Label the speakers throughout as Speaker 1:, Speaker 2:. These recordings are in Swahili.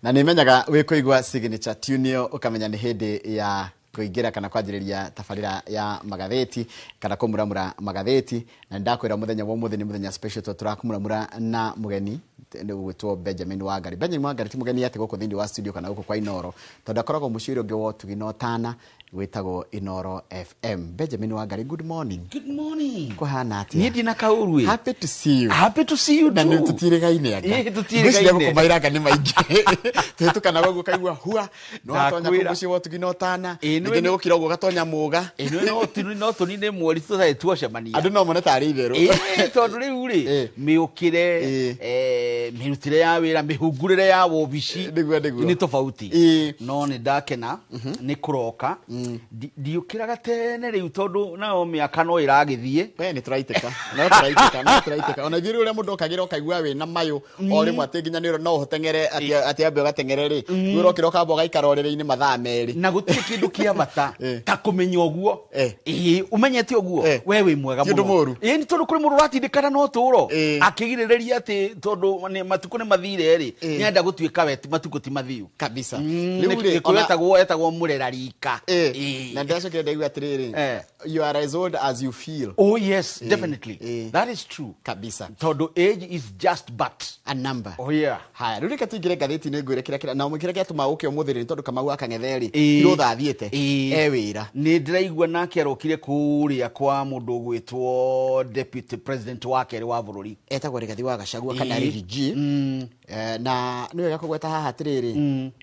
Speaker 1: Na nimenyaga wikuigwa signature tune ukamenya ni hindi ya kuingira kana kwanjiriria tabarira ya magatheti kana kumuramura magatheti na ndakwira muthenya wa muthenya muthenya special turakumuramura na mugeni gwitwo Benjamin Wangari. Benjamin Wangari ti mugeni ati guku thindi wa studio kana guku kwa Inoro tondu akoragwo muciri ungi wa tugino tana gwitagwo Inoro FM. Benjamin Wangari, good morning.
Speaker 2: Good morning.
Speaker 1: Kuhana atia?
Speaker 2: Ni ndina kaurwe.
Speaker 1: Happy to see you.
Speaker 2: Happy to see you too.
Speaker 1: Na ni tutirigaine anga.
Speaker 2: Tutirigaine.
Speaker 1: Gushira kumairaga ni maingi. Tutukana gogo kaigwa hua no atonya kugushi wa tugino tana. Ni ukira ugo gatonya muga.
Speaker 2: No tunine mwori tuthae tuocemania.
Speaker 1: Andu no mone tari itheru.
Speaker 2: Tondu riu ri miukire mirutire ya wira mihungurire ya wobici ni tofauti. No ni ndakena ni kuroka. Ndiukiraga tene riu tondu nao miaka no iragithie.
Speaker 1: We ni turaiteka. No turaiteka. Ona thiru ule mundu okagira okaigwa we na mayo ori mwate nginya ni no hotengere ati ambe gatengere ri. Wiro kiroka boga ikarorere-ini mathaa meri.
Speaker 2: Na gutiri kindu kia bata ta kumenya oguo. Umenyete oguo we wi mwega muno. Ni tondu kuri mundu ratindikana no turo akigirireria ati tondu matuko ni mathire ri nyenda gutuika weti matuko ti mathiu
Speaker 1: kabisa.
Speaker 2: Riu etagwo murera rika.
Speaker 1: Na ndacokire ndaigua atiriri you are as old as you feel.
Speaker 2: Oh yes, definitely. That is true
Speaker 1: kabisa.
Speaker 2: Tondu age is just but
Speaker 1: a number.
Speaker 2: Oh yeah.
Speaker 1: Haya riu reka tuingire gatheti ni ngwire kira na umukire giatuma uke umuthiri tondu Kamau akang'etheri iro thathiete wira
Speaker 2: ni ndiraigua nake arokire kuria kwa mundu gwitwo deputy president wake wa bururi
Speaker 1: etagwo Rigathi wa Gachagua kana Rigiji. Na ni wega kugweta haha atiriri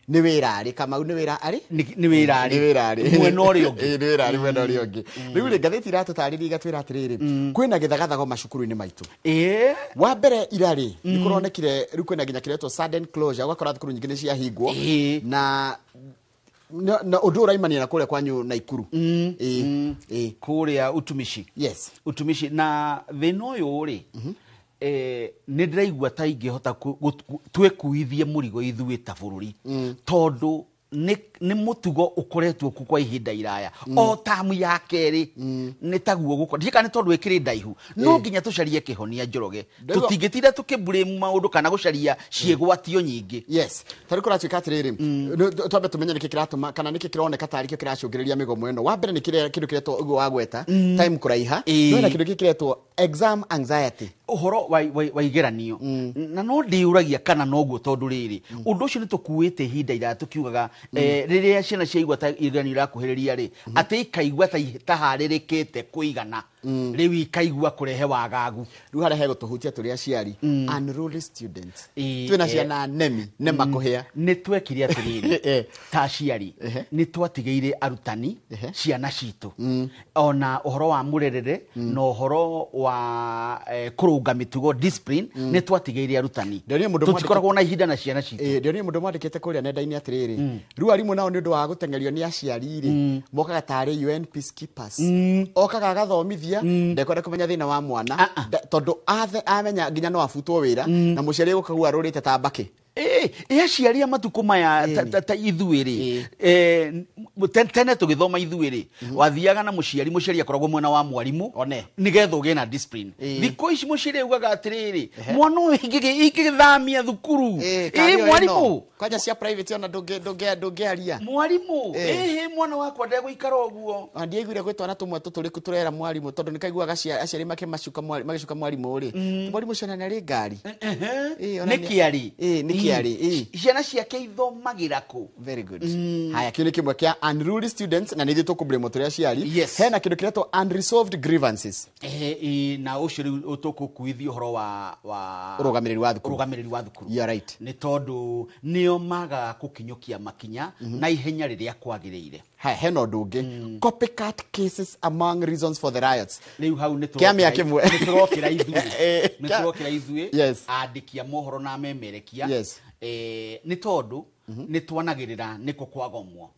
Speaker 1: ni wira ari Kamau ni wira ari
Speaker 2: mwena uri ungi
Speaker 1: ni wira ari mwena uri ungi. Riu ri gatheti iratutariria igatwira atiriri kwina githagathago macukuru-ini maitu. Wa mbere irari ni kuronekire riu kwina ginya kiretwo sudden closure gwakora thukuru nyingi ni cia hingwo na undu uraimania na kuria kwanyu Naikuru
Speaker 2: kuria utumishi.
Speaker 1: Yes,
Speaker 2: utumishi na thina uyu ri ni ndiraigua ta ingihota twekuithie murigo ithuĩ ta bururi tondu ni mutugo ukoretwo ku kwa ihinda iraya o tamu ya keri ni taguo guko ndika ni tondu ikiri ndaihu no nginya tucarie kihonia Njoroge tutingitira tukiblame maundu kana gucaria ciegwatio nyingi.
Speaker 1: Yes, tari kuratuika atiriri twambe tumenye niki kiratuma kana niki kironeka tari kio kiracungiriria migomo eno. Wa mbere ni kindu kiretwo ugo wa gweta time kuraiha no na kindu kiretwo exam anxiety
Speaker 2: uhoro wa igeranio na no ndiuragia kana noguo tondu riri undu ucio ni tukuite ihinda ira tukiugaga riria ciana ciaigua ta igeranio irakuhiriria ri ati ikaigua ta haririkite kuigana riu ikaigua kurehe wagagu.
Speaker 1: Riu harehe gutuhutia turi aciari unruly students twina ciana nemi nema kuhia
Speaker 2: ni twekire atiriri ta aciari ni twatigeire arutani ciana citu ona uhoro wa murerere no uhoro wa kurunga mitugo discipline ni twatigeire arutani tutikoragwo na ihinda na ciana citu.
Speaker 1: Ndio ni mundu mwandikite kuria nenda-ini atiriri riu arimu nao ni undu wa gutengerio ni aciari ri mokaga tari UN peacekeepers okaga gathomithia ndekwenda kumenya thina wa mwana tondu amenya nginya no afutwo wira na muciari gukagua rurite ta mbaki
Speaker 2: aciaria matuko maya ta ithuiri tene tugithoma ithuiri wathiaga na muciari akoragwo mwena wa mwarimu one nigetha ugie na discipline. Thiko ici muciari ugaga atiriri mwana uyu ingithamia thukuru mwarimu
Speaker 1: kwanja cia private ona ndungiaria
Speaker 2: mwarimu mwana wakwa ndegũikara ũguo
Speaker 1: ndiaiguire gwitwana tumwe tuturiku turera mwarimu tondu nikaiguaga aciari magicuka mwarimu ri mwarimu ciana nĩ arĩ ngari
Speaker 2: nĩ kiari ciana ciake ithomagira ku.
Speaker 1: Very good. Haya kile kimwe kia unruly students na nithio tukublame turi aciari hena kindu kiretwo unresolved grievances
Speaker 2: na ucio riu tukukuithio horo wa
Speaker 1: urugamiriri wa thukuru. You are right.
Speaker 2: Ni tondu nio maga kukinyukia makinya na ihenya riria kwagiriire.
Speaker 1: Hena undu ungi copycat cases among reasons for the riots.
Speaker 2: Riu hau ni
Speaker 1: kiamia kimwe
Speaker 2: turokira ithuĩ andiki a mohoro na memerekia ni tondu ni twanagirira niko kwagomwo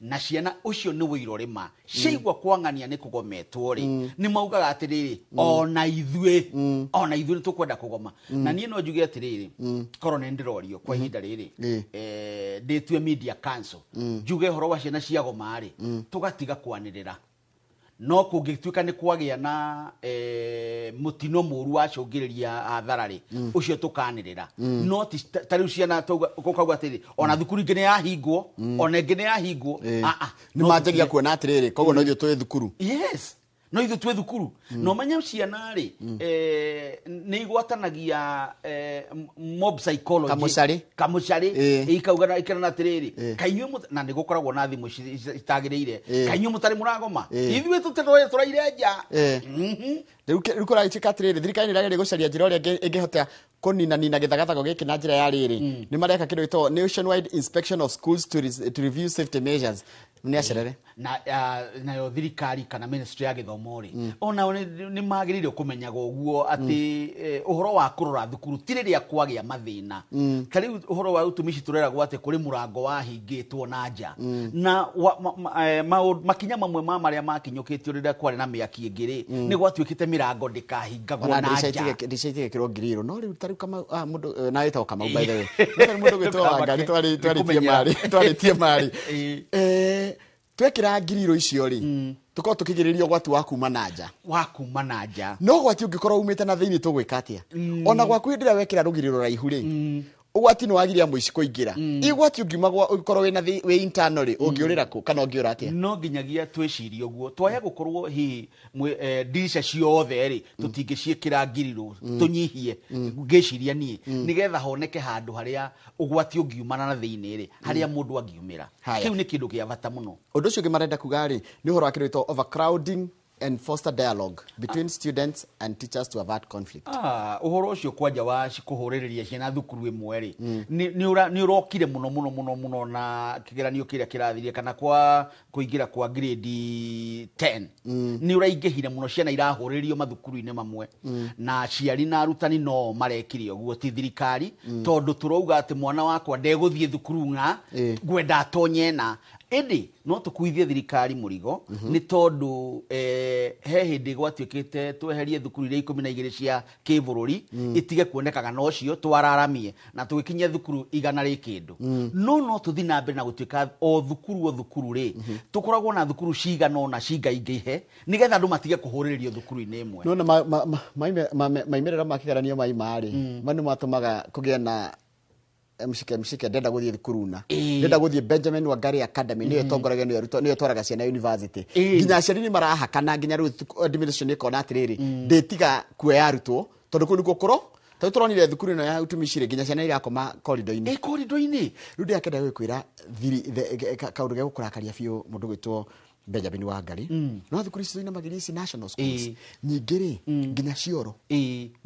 Speaker 2: na ciana ucio ni wiro rima ciigwa kwangania ni kugometwo ri ni maugaga atiriri ona ithuĩ ni tukwenda kugoma na nie no njuge atiriri korone ndirorio kwa ihinda riri nditue media council njuge horo wa ciana ciagoma ri tugatiga kwanirira no kungituika ni kwagia na mutino muru wacungiriria hatharari ucio tukanirira no tari ciana tukauga atiri ona thukuru ingine yahingwo ona ingine yahingwo
Speaker 1: ni manjagia kuona atiriri koguo no ithuĩ twĩ thukuru.
Speaker 2: Yes, no ithuĩ twĩ thukuru no manya ciana rĩ nĩ igwatanagia mob psychology kamucari ikauga ikana atiriri kainyuĩ na nĩ gukoragwo na thimũ citagĩrĩire kainyuĩ mũtarĩ mũragoma ithuĩ tũtũraire nja
Speaker 1: rĩu kũragĩtuĩka atiriri thirikari nĩ ĩrageria gũcaria njĩra ũrĩa ĩngĩhota kũnina gĩthagathago gĩkĩ na njĩra ya rĩrĩ nĩ mareka kĩndũ gĩtagwo nationwide inspection of schools to review safety measures nĩ acerere
Speaker 2: nayo thirikari kana ministry ya gĩthomo rĩ ona nĩ magĩrĩire kũmenyaga ũguo atĩ ũhoro wa kũrora thukuru ti rĩrĩa kwagĩa mathĩna ta rĩu ũhoro wa utumici tũreragwo atĩ kũrĩ mũrango wahingĩtwo na nja na makinya mamwe marĩa makinyũkĩtio rĩrĩa kwarĩ na mĩaki ĩngĩ rĩ nĩ gwatuĩkĩte mĩrango ndĩkahingagwo na nja
Speaker 1: ndicaitie gĩkĩrwo ngirĩrwo no rĩu tarĩu kama mũndũ na wĩtagwo Kamau by the way mũndũ gwĩtwo Wangari twarĩtie marĩ twekĩra ngiriro icio rĩ tukorwo tukigiriria gwatu wa kuma na nja no gwati ũngĩkorwo umĩte na thĩinĩ tũgwĩka atĩa ona gwaku hĩndĩ ĩrĩa wekĩra rũgiriro raihu rĩ ũgwati nĩ wagiria mũici kũingĩra igwati ũngiumagwo ũkorwo wĩ internal ũngĩũrĩra kũ kana ũngĩũra atĩa
Speaker 2: no nginyagia twĩcirie ũguo twaya gũkorwo hihi dirisha ciothe rĩ tũtingĩciĩkĩra ngiriro tũnyihie ngĩciria niĩ nĩgetha honeke handũ harĩa ũgwati ũngiumana na thĩinĩ rĩ harĩa mũndũ angiumĩra kĩu nĩ kĩndũ gĩa bata mũno
Speaker 1: ũndũ ũcio ũngĩ marenda kuga rĩ nĩ ũhoro wa kĩndũ gĩtagwo overcrowding and foster dialogue between students and teachers to avert conflict.
Speaker 2: Uhoro ũcio kwanja wa kũhũrĩrĩria ciana thukuru ĩmwe rĩ nĩ ũrokire mũno na kĩgeranio kĩrĩa kĩrathirie kana kwa kũingĩra kwa grade 10 nĩ ũraingĩhire mũno ciana irahũrĩrio mathukuru-inĩ mamwe na aciari na arutani no marekire ũguo ti thirikari tondũ tũrauga atĩ mwana wakwa ndegũthiĩ thukuru ngwenda atonye na ĩndĩ no tũkuithie thirikari mũrigo nĩ tondũ he hĩndĩ gwatuĩkĩte tweherie thukuru iria 12 cia kĩbũrũri itige kuonekaga no cio twararamie na tũgĩkinyia thukuru 100 rĩ kĩndũ no tũthi na mbere na gũtuĩka o thukuru rĩ tũkoragwo na thukuru cigana ona cingaingĩhe nĩgetha andũ matige kũhũrĩrĩrio thukuru-inĩ ĩmwe
Speaker 1: no na maimĩrĩra ma kĩgeranio marĩ manĩ matũmaga kũgĩa na mshike ndenda gũthiĩ thukuru na ndenda gũthiĩ Benjamin Wangari Academy nĩyo tongoragia nĩyo twaraga ciana university nginya aciari nĩ marahakana nginya rĩu administration ĩkona atĩrĩrĩ ndĩtiga kuoya arutwo tondũ kũu nĩkuo kũro tondũ tũronire thukuru ĩno ya utumicire nginya ciana irakoma corridor-inĩ
Speaker 2: corridor-inĩ
Speaker 1: rĩu ndĩrakenda gwĩkwĩra kaũndũ gĩa gũkũrakaria biũ mũndũ gwĩtwo Benjamin Wangari no thukuru ici ina magiri ici national schools nyingĩ rĩ nginya cioro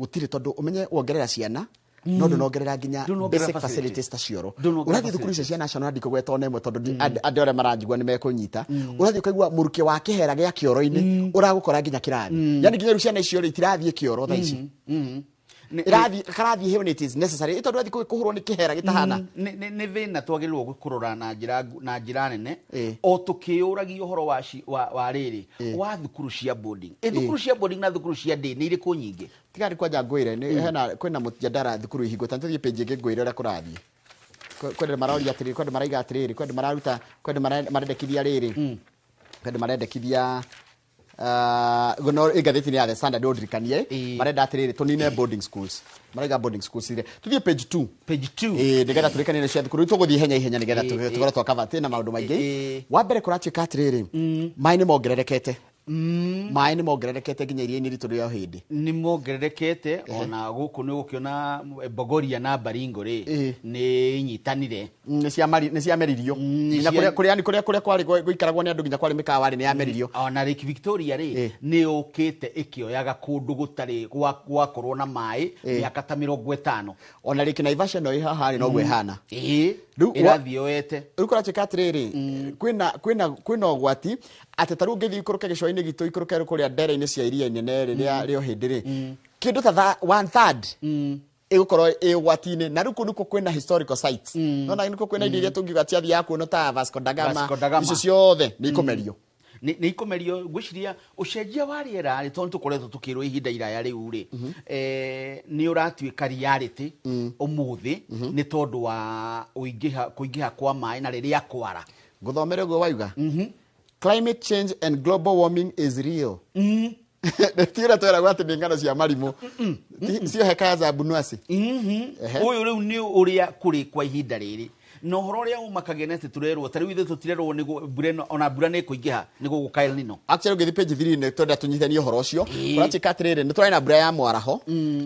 Speaker 1: gũtirĩ tondũ ũmenye wongerera ciana no ndongerera nginya basic facilities ta cioro urathi thukuru icio cia national ndiko gweta ona imwe tondu andũ arĩa maranjigua nĩ mekunyita urathi ukaigua mũrukĩ wa kĩhera gĩa kĩoro-inĩ ũragũkora nginya kĩrathi yani nginya ciana icio itirathiĩ kĩoro thaa ici karathi here it is necessary ito ndwathi kuhurwo ni kihera gitahana
Speaker 2: ni thina twagirwo gukurora na njira nene o tukiuragia uhoro wa riri wa thukuru cia boarding thukuru cia boarding na thukuru cia day ni iri ku nyingi
Speaker 1: tigari kwanja ngwire ni hena kwina mutjadara thukuru ihingo tantu page ingi ngwire ura kurathie kwende marauria atiri kwende maraiga atiri kwende mararuta kwende marendekithia riri kwende marendekithia gono igatheti-inĩ ya The Standard ondirikanie marenda atiriri tunine boarding schools maraiga boarding schools ire tuthie page 2 nigetha turikanie cia thukuru tuguthie ihenya nigetha tukorwo twakavate na maundu maingi wa mbere kuratuika atiriri mai ni mongererekete mai ni mongererekete nginya iria-inĩ ritũ rĩa hindi
Speaker 2: ni mongererekete ona guku ni gukiona Bogoria na Baringo ri ni nyitanire
Speaker 1: ni cia meririo nginya kuria kwari guikaragwo ni andu nginya kwari mikawa ri ni ya meririo
Speaker 2: ona Lake Victoria ri ni ukite ikioyaga kundu gutari gwakorwo na mai miaka ta 50
Speaker 1: ona Lake Naivasha no ihaha ri no gwe hana
Speaker 2: irathioete
Speaker 1: riu kuratuika atiriri kwina ugwati ati taru ngithi ikuruke gicwa-inĩ gitu ikuruke kuria ndere-inĩ cia iria inene riria rio hindi ri kindu ta 1/3 igukorwo igwati-inĩ na ruku niko kwina historical sites nona niko kwina iria tungiuga cia thia kuona ta Vasco da Gama icio ciothe ni ikumerio
Speaker 2: ni ikumerio gwiciria ucenjia wa riera ri tondu tukoretwo tukirwo ihinda iraya riu ri ni uratuika reality umuthi ni tondu wa kuingiha kwa mai na riria kwara
Speaker 1: nguthomere go waiga climate change and global warming is real. Tira twera gwati ni ngano cia marimu. Sio hekaya za Bunuasi.
Speaker 2: Uyu riu ni uria kuri kwa ihinda riri. No horo ria umakagenete turerwo tari withe tutirerwo ni mbura ona mbura ni kuingiha ni gugukaira nino.
Speaker 1: Actually ngithi page 3 ne twenda tunyithanie horo ucio. Urachika atiriri ni twari na mbura ya mwaraho.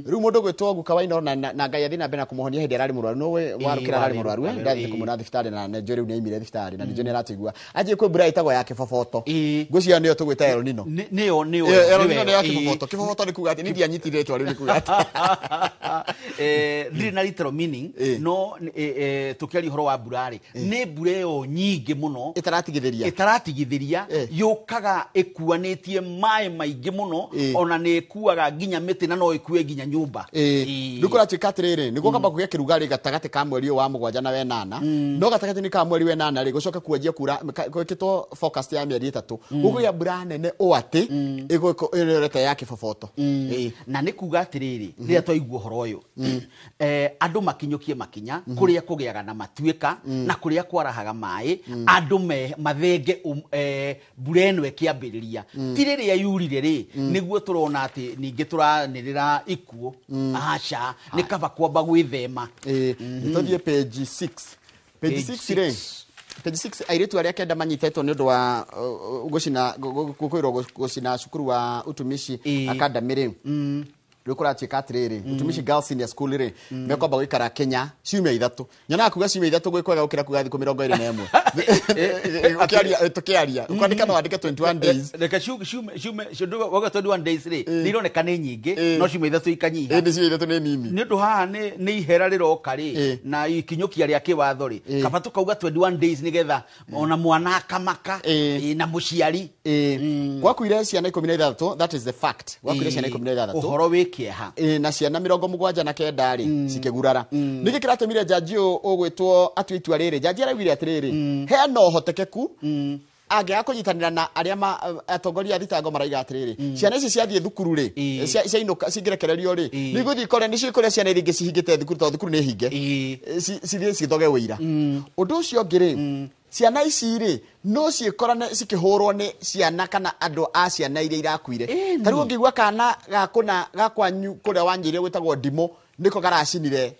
Speaker 1: Riu mundu gwitwo gukawaina na ngai athina bena kumuhonia hindi arari murwaru no we warukira arari murwaru ndathi kumuna thifitari na njo riu ni aimire thifitari na njo ni aratigua aje kwe mbura itagwo ya kifofoto. Ngwiciria niyo tugwita El Nino.
Speaker 2: Niyo
Speaker 1: El Nino ni ya kifofoto. Kifofoto ni kuga ati ni ndianyitire twa riu ni kuga ati
Speaker 2: ndiri na literal meaning no tukiari horo wa burari ni bureo nyingi muno itaratigithiria yukaga ikuanetie mai maingi muno ona ni ikuaga ginya miti na no ikue ginya nyumba
Speaker 1: ndukura chikatiriri niguo kamba kugia kirugari gatagati ka mweri wa 7 na 8 no gatagati ni ka mweri wa 8 ri gucoka kuanjia kura gwikitwo focus ya mieri 3 gugu ya bura nene o ati iguko irete ya kifofoto
Speaker 2: na ni kuga atiriri ria twaigua horo uyu andu makinyukie makinya kuria kugiaga na matuika na kuria kwarahaga mai andu mathenge bureno ekiambiriria tiriri ya yurire ri niguo turona ati ningi turanirira ikuo acha ni kaba kwamba gwithema
Speaker 1: nitothie page 6 ri page 6 airetu aria kenda manyitetwo ni undu wa gukwirwo gucina cukuru wa utumishi academy ri rikura chika atiriri utumishi girls senior school ri mekwamba gwikara Kenya ciumia 3 nyana kuga ciumia 3 gwikwega gukira kugathi 21 tukiaria ukwandika no andike 21 days
Speaker 2: reka ciumia waga 21 days ri nironeka ni nyingi no ciumia 3 ikanyiha
Speaker 1: ni ciumia 3 ni nini
Speaker 2: ni undu haha ni ihera riroka ri na ikinyukia ria kiwatho ri kaba tukauga 21 days nigetha ona mwana akamaka na muciari
Speaker 1: gwakuire ciana 13 that is the fact gwakuire ciana 13
Speaker 2: uhoro
Speaker 1: na ciana 79 ri cikigurara niki kiratumire jaji ogwitwo atwitwa riri jaji arawire atiriri he no hotekeku age akunyitanira na aria atongoria thitango maraiga atiriri ciana ici ciathie thukuru ri ciainuka cingirekererio ri niguthi kore ni cikore ciana iringi cihingite thukuru to thukuru ni hinge cithie cithoge wira undu ucio ngiri ciana ici ri no cikorane cikihurwo ni ciana kana andu a ciana iria irakuire tariu ngigwa kana gakuna gakwanyu kuria wanjire gwitagwo ndimo niko garacinire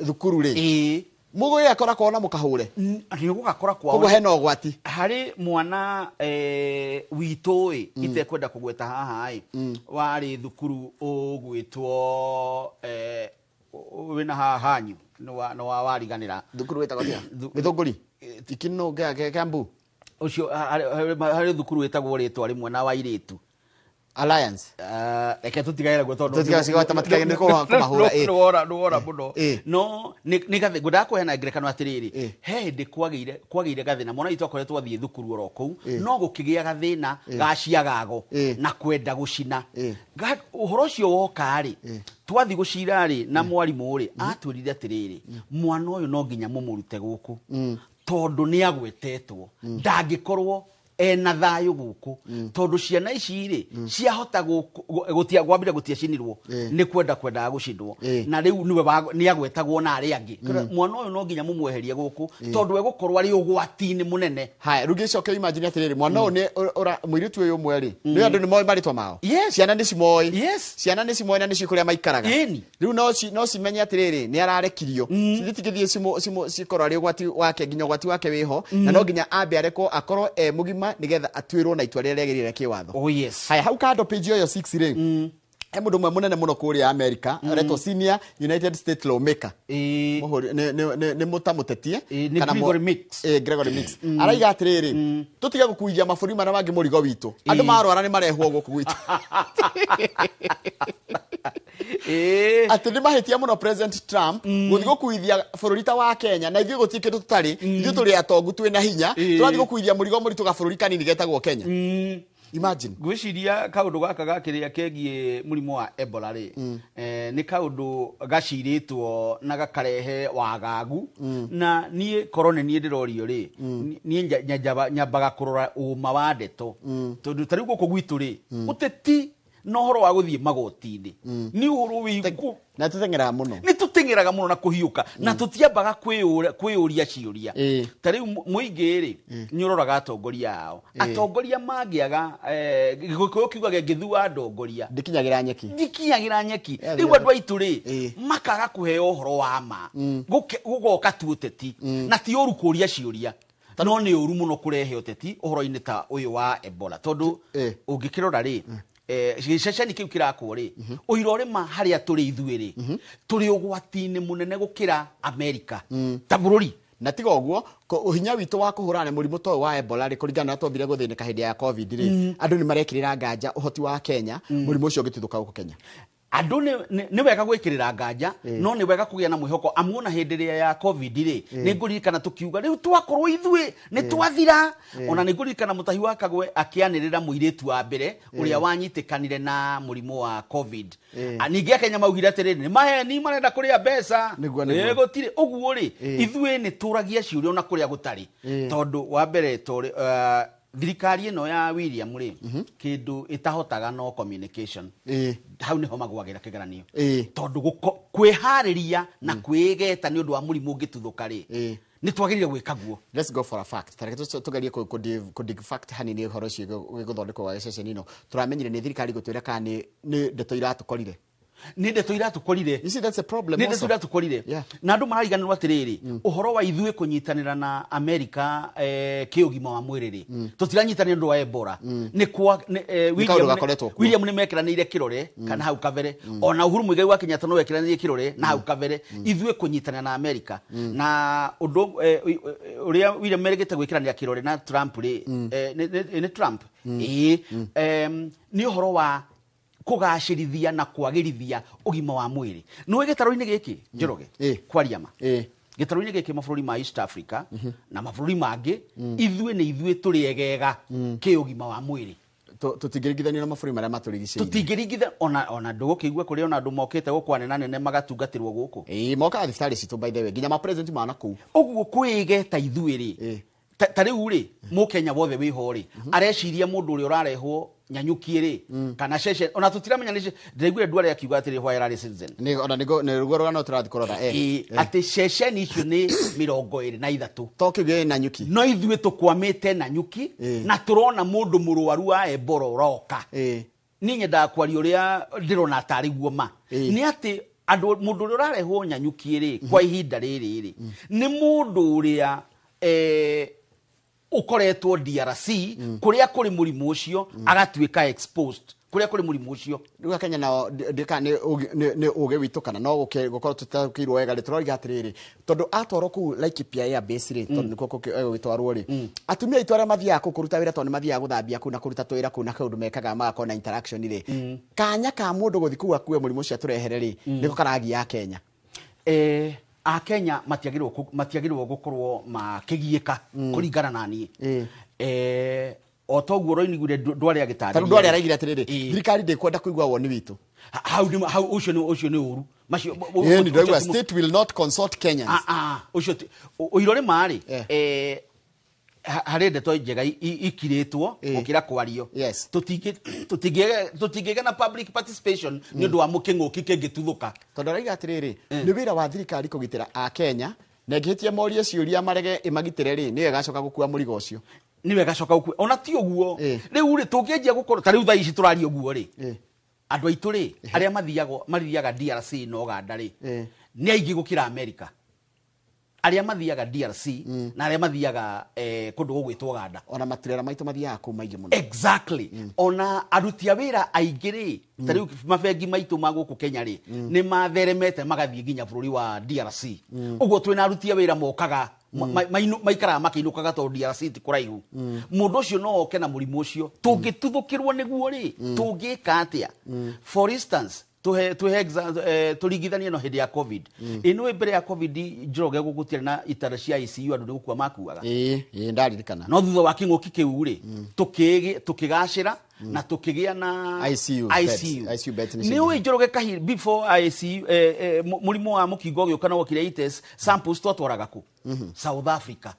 Speaker 1: thukuru ri mugo yakora kona mukahure
Speaker 2: ni gugakora kwa
Speaker 1: koguo hena ogwati
Speaker 2: hari mwana witoi ite kwenda kugweta haha wari thukuru ogwitwo wina hanyu no wariganira
Speaker 1: thukuru wetagwo tia githunguri tikino kambu
Speaker 2: ucio hari thukuru wetagwo ritwa rimwe na wairitu
Speaker 1: Alliance
Speaker 2: eke tutigaira gwo tondu
Speaker 1: tutigaira matikagende ko mahura
Speaker 2: no muno no ni gathe ngudako hena ngerekano atiriri he ndi kwagire gathina mona itu akoretwo athie thukuru orokou no gukigia gathina gaciagago na kwenda gucina uhoro ucio woka ri twathi gucira ri na mwarimu ri atwirire atiriri mwana uyu no nginya mumurute guku tondu ni agwetetwo ndangikorwo ena thayo guku tondu ciana ici ri ciahota gutia gwambira gutia cinirwo ni kwenda gucindwo na riu niwe ni agwetagwo na ari angi mwana uyu no nginya mumweherie guku tondu egukorwo ari ugwati-ini munene
Speaker 1: hai rugicoke imagine atiriri mwana uyu ni mwiritu uyu umwe ri ni andu ni moi maritwa mao ciana ni cimoi ciana ni cimoi na ni cikuria maikaraga riu no cimenye atiriri ni ararekirio cithigithie cikorwo ari ugwati wake nginya ugwati wake wiho na no nginya ambe areko akorwo mugima nigetha atwirwo na itwa riria riagirire kiwatho haya hau kando page yo 6 ri mundu mwe munene muno kuria America retwo senior United States lawmaker ni mutamutetie
Speaker 2: kana
Speaker 1: Gregory Mix araiga atiriri tutige gukuithia maburi mara bangi murigo witu andu marwara ni marehwo guku gwitu ati ni mahitia muno President Trump guthi gukuithia bururi ta wa Kenya na ithuĩ gũtikĩ tutari ithuĩ tũrĩ atongu twĩna hinya tũrathi gukuithia mũrigo mũritũ gabururi kanini getagwo Kenya imagine
Speaker 2: gwiciria kaundu gaka gakiria kegie murimo wa Ebola ri ni kaundu gaciritwo na gakarehe wagagu na nie korone nie ndirorio ri nie nyambaga kurora uma wa ndeto tondu tari guko gwitu ri uteti no horo wa guthie magoti-ini ni uhuru wiku
Speaker 1: na tutengeraga muno
Speaker 2: ni tutengeraga muno na kuhiuka na tutiambaga kwiyuria ciuria tari muingi ri ni uroraga atongoria ao atongoria mangiaga gikuyu kiugaga ngithua ndongoria ndikinyagira nyeki riu andu aitu ri makaga kuheo uhoro wa ma gugoka tu uteti na ti uru kuria ciuria no ni uru muno kurehe uteti uhoro-ini ta uyu wa Ebola tondu ungikirora ri giceceni kiu kirakwo ri uirore ma haria turi ithuiri turi ugwati-ini munene gukira America ta bururi
Speaker 1: na tiga uguo hinya witu wa kuhurana murimu to wa Ebola ri kuringana na twambire guthinika hindi ya COVID ri andu ni marekirira nganja uhoti wa Kenya murimu ucio gitithuka guku Kenya
Speaker 2: andu ni wega gwikirira nganja no ni wega kugia na mwihoko amuona hindi ya COVID ri ni nguririkana tukiuga riu twakorwo ithui ni twathira ona ni nguririkana mutahi wa Kagwe akianirira muiritu wa mbere uria wanyitikanire na murimu wa COVID ningi Kenya maugire atiri ni marenda kuria mbeca gutire uguo ri ithui ni turagia ciuria ona kuria gutari tondu wa mbere turi thirikari ino ya William ri kindu itahotaga no communication hau niho magwagira kigeranio tondu kwihariria na kwigeta ni undu wa murimu ngituthuka ri ni twagirire gwika guo.
Speaker 1: Let's go for a fact tareke tugerie ku dig fact hanini horo cio giguthondekwo wa session ino turamenyire ni thirikari gutwira kana ni ndeto iratukorire
Speaker 2: ni ndeto iratukorire.
Speaker 1: You see that's a problem
Speaker 2: ni ndeto iratukorire na andu marariganirwo atiriri uhoro wa ithuĩ kunyitanira na America kiugima wa mwiriri tutiranyitanira ndu wa Ebola ni kwa William ni mekiranire kirore kana hau kabere ona Uhuru Muigai wa Kenyatta no wekiranire kirore na hau kabere ithuĩ kunyitanira na America na undu uria William merigite gwikiranira kirore na Trump ri ni Trump ni uhoro wa kugacirithia na kwagirithia ugima wa mwiri no gitaro-ini giki Njoroge kwaria ma gitaro-ini giki mabũrũri ma East Africa na mabũrũri mangi ithuĩ ni ithuĩ turi egega ki ugima wa mwiri
Speaker 1: tutingirigithania na mabũrũri maria maturigicĩirie
Speaker 2: tutingirigithania ona ndũgũkĩigua kũrĩ ona andũ mokĩte gũkwanena nene magatungatĩrwo gũkũ
Speaker 1: mokaga thibitarĩ citũ by the way nginya ma president mana kũu
Speaker 2: ũguo kwĩgeta ithuĩ ri tarĩu ri mũkenya wothe wĩho ri areciria mũndũ ũrĩa ũrarehwo nyanyukie ri kana sheshe ona tutiramenya ni ndiraigure ndware akiuga atiri hwa yarari citizen
Speaker 1: ni ona ni rugo rugano turathi kurora
Speaker 2: ati sheshe ni icio ni 23
Speaker 1: tokiuge na nyuki
Speaker 2: no ithuĩ tukwamite na nyuki na turona mundu murwaru wa Ebola roka ni nyenda kwaria uria ndirona atari guo ma ni ati andu mundu uria urarehwo nyanyukie ri kwa ihinda riri ri ni mundu uria ukoretwo DRC kuria kuri murimu ucio agatuika exposed kuria kuri murimu ucio
Speaker 1: riu Kenya na ndika ni uge witu kana no gukorwo tutakirwo wega ri turori gatiriri tondu atoro ku Laikipia ya base ri tondu niko gwitwarwo ri atumia itwara mathia kuruta wira tondu mathia guthambia ku na kuruta twira ku na kaundu mekaga magakona interaction ri kanya ka mundu guthi ku akue murimu ucio turehere ri niko karagia Kenya
Speaker 2: a Kenya matiagirwo gukorwo makigieka kuringana na ni o toguo roiniguire ndware agitari
Speaker 1: tondu ndware araigire atiriri thirikari ndikwenda kuigwa woni witu
Speaker 2: how ucio ni uru macio
Speaker 1: ni ndagwa state will not consult Kenyans
Speaker 2: ucio uirore mari harende to njega ikiritwo ukira kwario tutingega na public participation ni ndu wa muking'uki kingituthuka
Speaker 1: tondu raiga atiriri ni wira wa thirikari kugitira a Kenya na ngihitie morie ciuria marege imagitire ri ni wega coka gukua murigo ucio
Speaker 2: ni wega coka gukua ona ti uguo riu ri tungienjia gukorwo tari thaa ici turari uguo ri andu aitu ri aria mathiaga DRC no Uganda ri ni aingi gukira America aria mathiaga DRC na aria mathiaga kundu gugwitwo Uganda
Speaker 1: ona matirera maitu mathiaga ku maigi muno
Speaker 2: exactly ona aruti a wira aingi ri tari mabengi maitu maguku Kenya ri ni matheremete magathie nginya bururi wa DRC uguo twina aruti a wira mokaga maikara makiinukaga to DRC ti kuraihu mundu ucio no oke na murimu ucio tungituthukirwo niguo ri tungika atia for instance turigithanie no hindi ya COVID ino mbere ya COVID Njoroge gugutire na itara cia ICU andu gukua makuaga
Speaker 1: ndaririkana
Speaker 2: no thutha wa king'uki kiu ri tukigacira na tukigia na
Speaker 1: ICU beds
Speaker 2: ni we Njoroge Kahiri before ICU murimu wa mukingo gioka na wakiriitis samples twatwaraga ku South Africa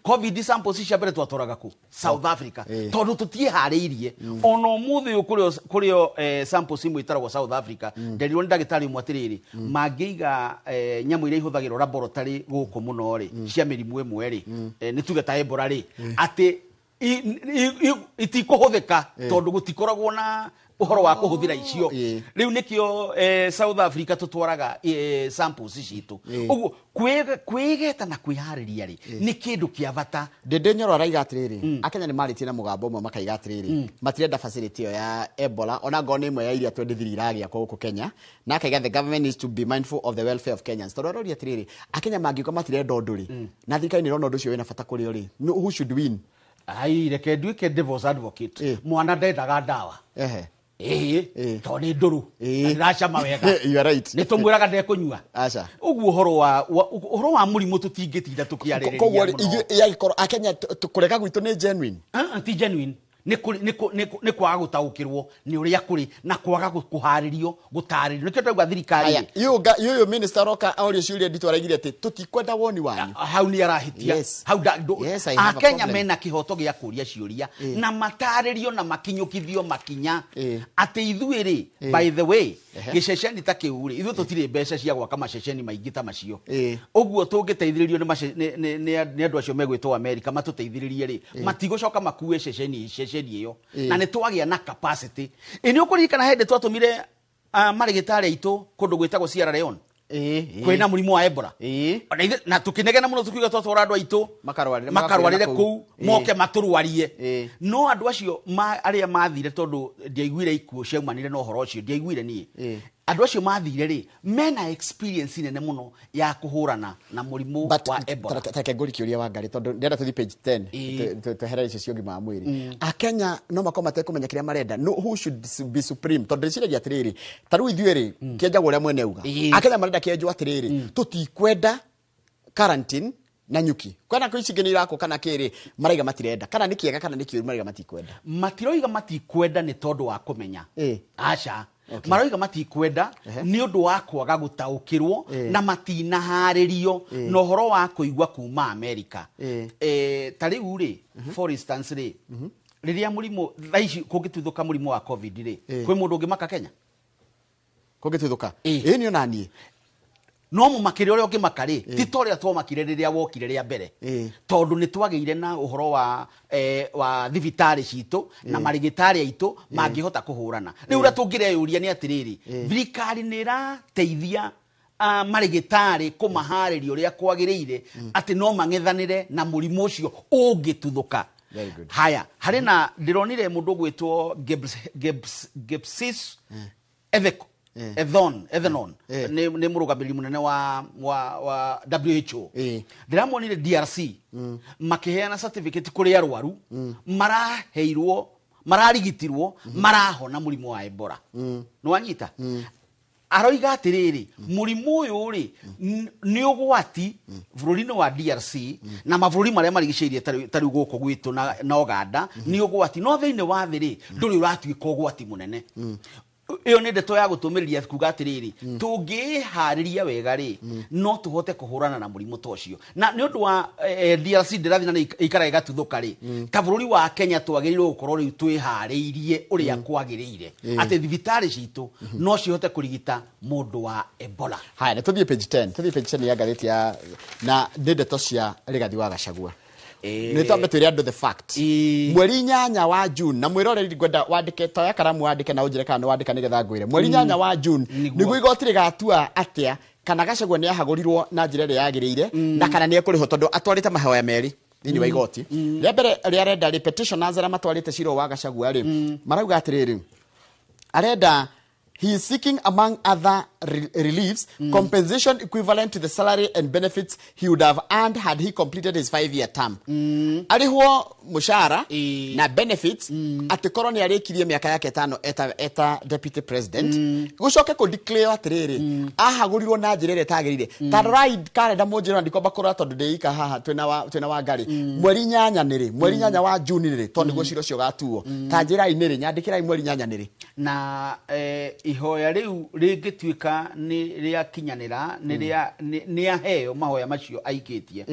Speaker 2: covid samples ciambere twatwaraga ku South Africa tondu tutie hariirie ono muthi kurio samples imwe itaragwo South Africa nderirwo ni ndagitari mwatiriri mangiiga nyamu iria ihuthagirwo laboratory guku muno ri cia mirimu imwe ri ni tuge ta Ebola ri ati itikuhuthika tondu gutikoragwo na uhoro wa kuhuthira icio riu nikio South Africa tutwaraga samples citu uguo kwigeta na kwihariria ri ni kindu kia bata
Speaker 1: Ndende Nyoro araiga atiriri Akenya ni maritie na mugambo umwe makaiga atiriri matirenda facility ya Ebola ona ngone imwe ya iria 23 iragia kwa huko Kenya na akaiga the government needs to be mindful of the welfare of Kenyans torori atiriri Akenya mangiuka matirenda nduri na thirikari ni rona ndu ucio wina bata kuri ori who should win
Speaker 2: ai reke nduike devil's advocate mwana ndendaga ndawa toni nduru ndiracama wega
Speaker 1: you are right
Speaker 2: nitumwiraga ndekunyua
Speaker 1: acha
Speaker 2: uguo uhoro wa murimu tutingitinda tukiaririria
Speaker 1: koguo ya ikoro Akenya kureka gwitu ni genuine
Speaker 2: ti genuine ni kwaga gutaukirwo ni uria kuri na kwaga kuharirio gutaririo nikio twaigua thirikari
Speaker 1: yo minister roka audio ciuria nditwaragire ati tutikwenda woni wanyu
Speaker 2: hau ni arahitia hau Akenya mena kihoto gia kuria ciuria na mataririo na makinyukithio makinya ati ithuiri by the way giceceni ta kiuri ithu tutire mbeca cia gwaka maceceni maingi ta macio uguo tungiteithiririo ni andu acio megwitwo America matuteithiririe ri matigocoka makue ceceni iyo na nitwagia na capacity ini ukurikana hende twatumire marigitari aitu kundu gwitagwo Sierra Leone kwina murimu wa Ebola na tukinegena muno tukiuga twatwara andu aitu makarwarire ku moke maturwarie no andu acio aria mathire tondu ndiaiguire ikuo ciaumanire no horo ucio ndiaiguire ni andu acio mathire ri mena experience nene muno ya kuhurana na murimu wa Ebola
Speaker 1: take nguri kiuria wa ngari tondu ndenda tuthi page 10 tuhera icio cio ngima mwiri Akenya no makoma te kumenya kiria marenda no who should be supreme tondu ciragia atiriri taru ithuiri kienjago uria mwene uga Akenya marenda kienjwo atiriri tutikwenda quarantine na nyuki kwena kuicigeni irako kana kiri maraiga matirenda kana nikiega kana nikiuru maraiga matikwenda
Speaker 2: matiroiga matikwenda ni tondu wa kumenya acha maroiga matikwenda ni undu wa kwaga gutaukirwo na matinaharirio no horo wa kuigwa kuma America tariu ri for instance ri riria murimu thaici kungituthuka murimu wa covid ri kwi mundu ungimaka Kenya
Speaker 1: kungituthuka ni onani
Speaker 2: no mu makire ore okimaka ri ti toria twomakire riria wokire ria mbere tondu ni twageire na uhoro wa thibitari citu na marigitari aitu mangihota kuhurana riu ura tungireyuria ni atiriri thirikari ni rateithia marigitari kumaharirio ria kwagiriire ati no mang'ethanire na murimu ucio ungituthuka haya hari na ndironire mundu gwitwo Gebsis Ethenon ni murugamiri munene wa WHO ndiramonire DRC makiheana certificate kuri arwaru mararigitirwo marahona murimu wa Ebola no wanyita aroiga atiriri murimu uyu ri ni ugwati bururi-ini wa DRC na mabũrũri maria marigicĩirie tari guko gwitu na Uganda ni ugwati no thiini wa thiri nduri uratuika ugwati munene iyo ni ndeto ya gutumiriria kuga atiriri tungihariria wega ri no tuhote kuhurana na murimu tocio na ni undu wa DRC ndirathi na ikara igatuthuka ri ta bururi wa Kenya twagirirwo gukorwo ri twihariirie uria kwagiriire ati thibitari citu no cihote kurigita mundu wa Ebola
Speaker 1: haya na tuthie page 10 ya gatheti ya na ndeto cia Rigathi wa Gachagua ni tambe twire andu the fact mweri 8 wa June na mwiroreri ngwenda wandike toya karamu wandike na unjire kana wandika nigetha ngwire mweri 8 wa June niguo igoti rigatua atia kana Gachagua ni ahagurirwo na njire ria yagiriire na kana ni ekuriho tondu atwarite mahoya meri thini wa igoti ria mbere ria renda repetition azara matwarite ciro wa Gachagua ri marauga atiriri arenda he is seeking among other reliefs, compensation equivalent to the salary and benefits he would have earned had he completed his 5-year term. Arihwo mushara na benefits ati korwo ni arikirie miaka yake 5 eta deputy president gucoke ko declare atiriri ahagurirwo na njira ire tagirire ta ride calendar munjira ndikomba kora tondu ndeika haha twina wa ngari mweri 8 niri mweri 8 wa June niri tondu guciro cio gatuo ta njira iniri nyandikirai mweri 8 niri
Speaker 2: na ihoya riu ringituika ni ria kinyanira ni aheo mahoya macio aikitie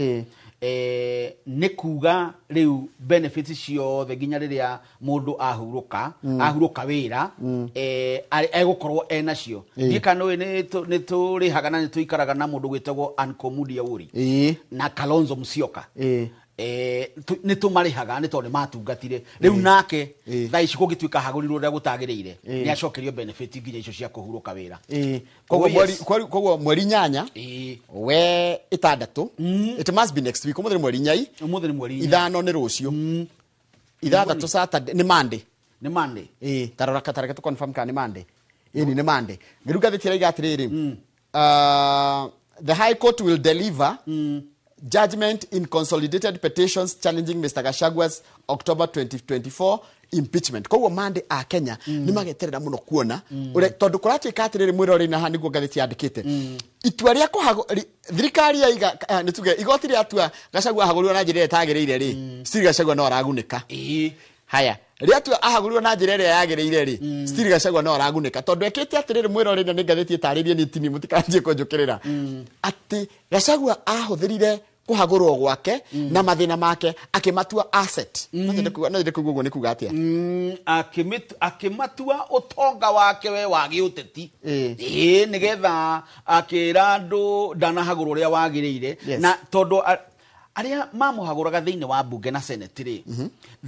Speaker 2: ni kuga riu benefits ciothe ginya riria mundu ahuruka wira egukorwo enacio ndikano ni turihaga na ni tuikaraga na mundu gwitagwo Ankomudia Uri na Kalonzo Musyoka ni tumarihaga ni tondu matungatire riu nake thaici kugituika hagurirwo ria gutagiriire ni acokerio benefit ginya icio cia kuhuruka wira
Speaker 1: koguo mweri 8 we 6 it must be next week umuthiri mweri 4 ithano ni rucio ithathatu Saturday ni Monday tarora katareke to confirm ka ni Monday ni Monday ngiruga thitira igatiriri the High Court will deliver judgment in consolidated petitions challenging Mr. Gachagwa's October 2024 impeachment. Koguo Monday a Kenya ni mageterera muno kuona tondu kuratuika atiriri mwirori na haniguo gatheti yandikite itua ria thirikari ya nituge igoti ria atua Gachagua ahagurwo na njira etagiriire ri Steve Gachagua no aragunika haya ria atua ahagurwo na njira ria yagiriire ri Steve Gachagua no aragunika tondu ekite atiriri mwirori na ni gatheti itaririe ni tini mutikanjie kunjukirira ati Gachagua ahuthirire kuhagurwo gwake na mathina make akimatua asset no kuguo ni kuga atia akimatua utonga wake we wa giuteti nigetha akira andu ndanahagurwo ria wagiriire na tondu aria mamuhaguraga thiini wa bunge na senate ri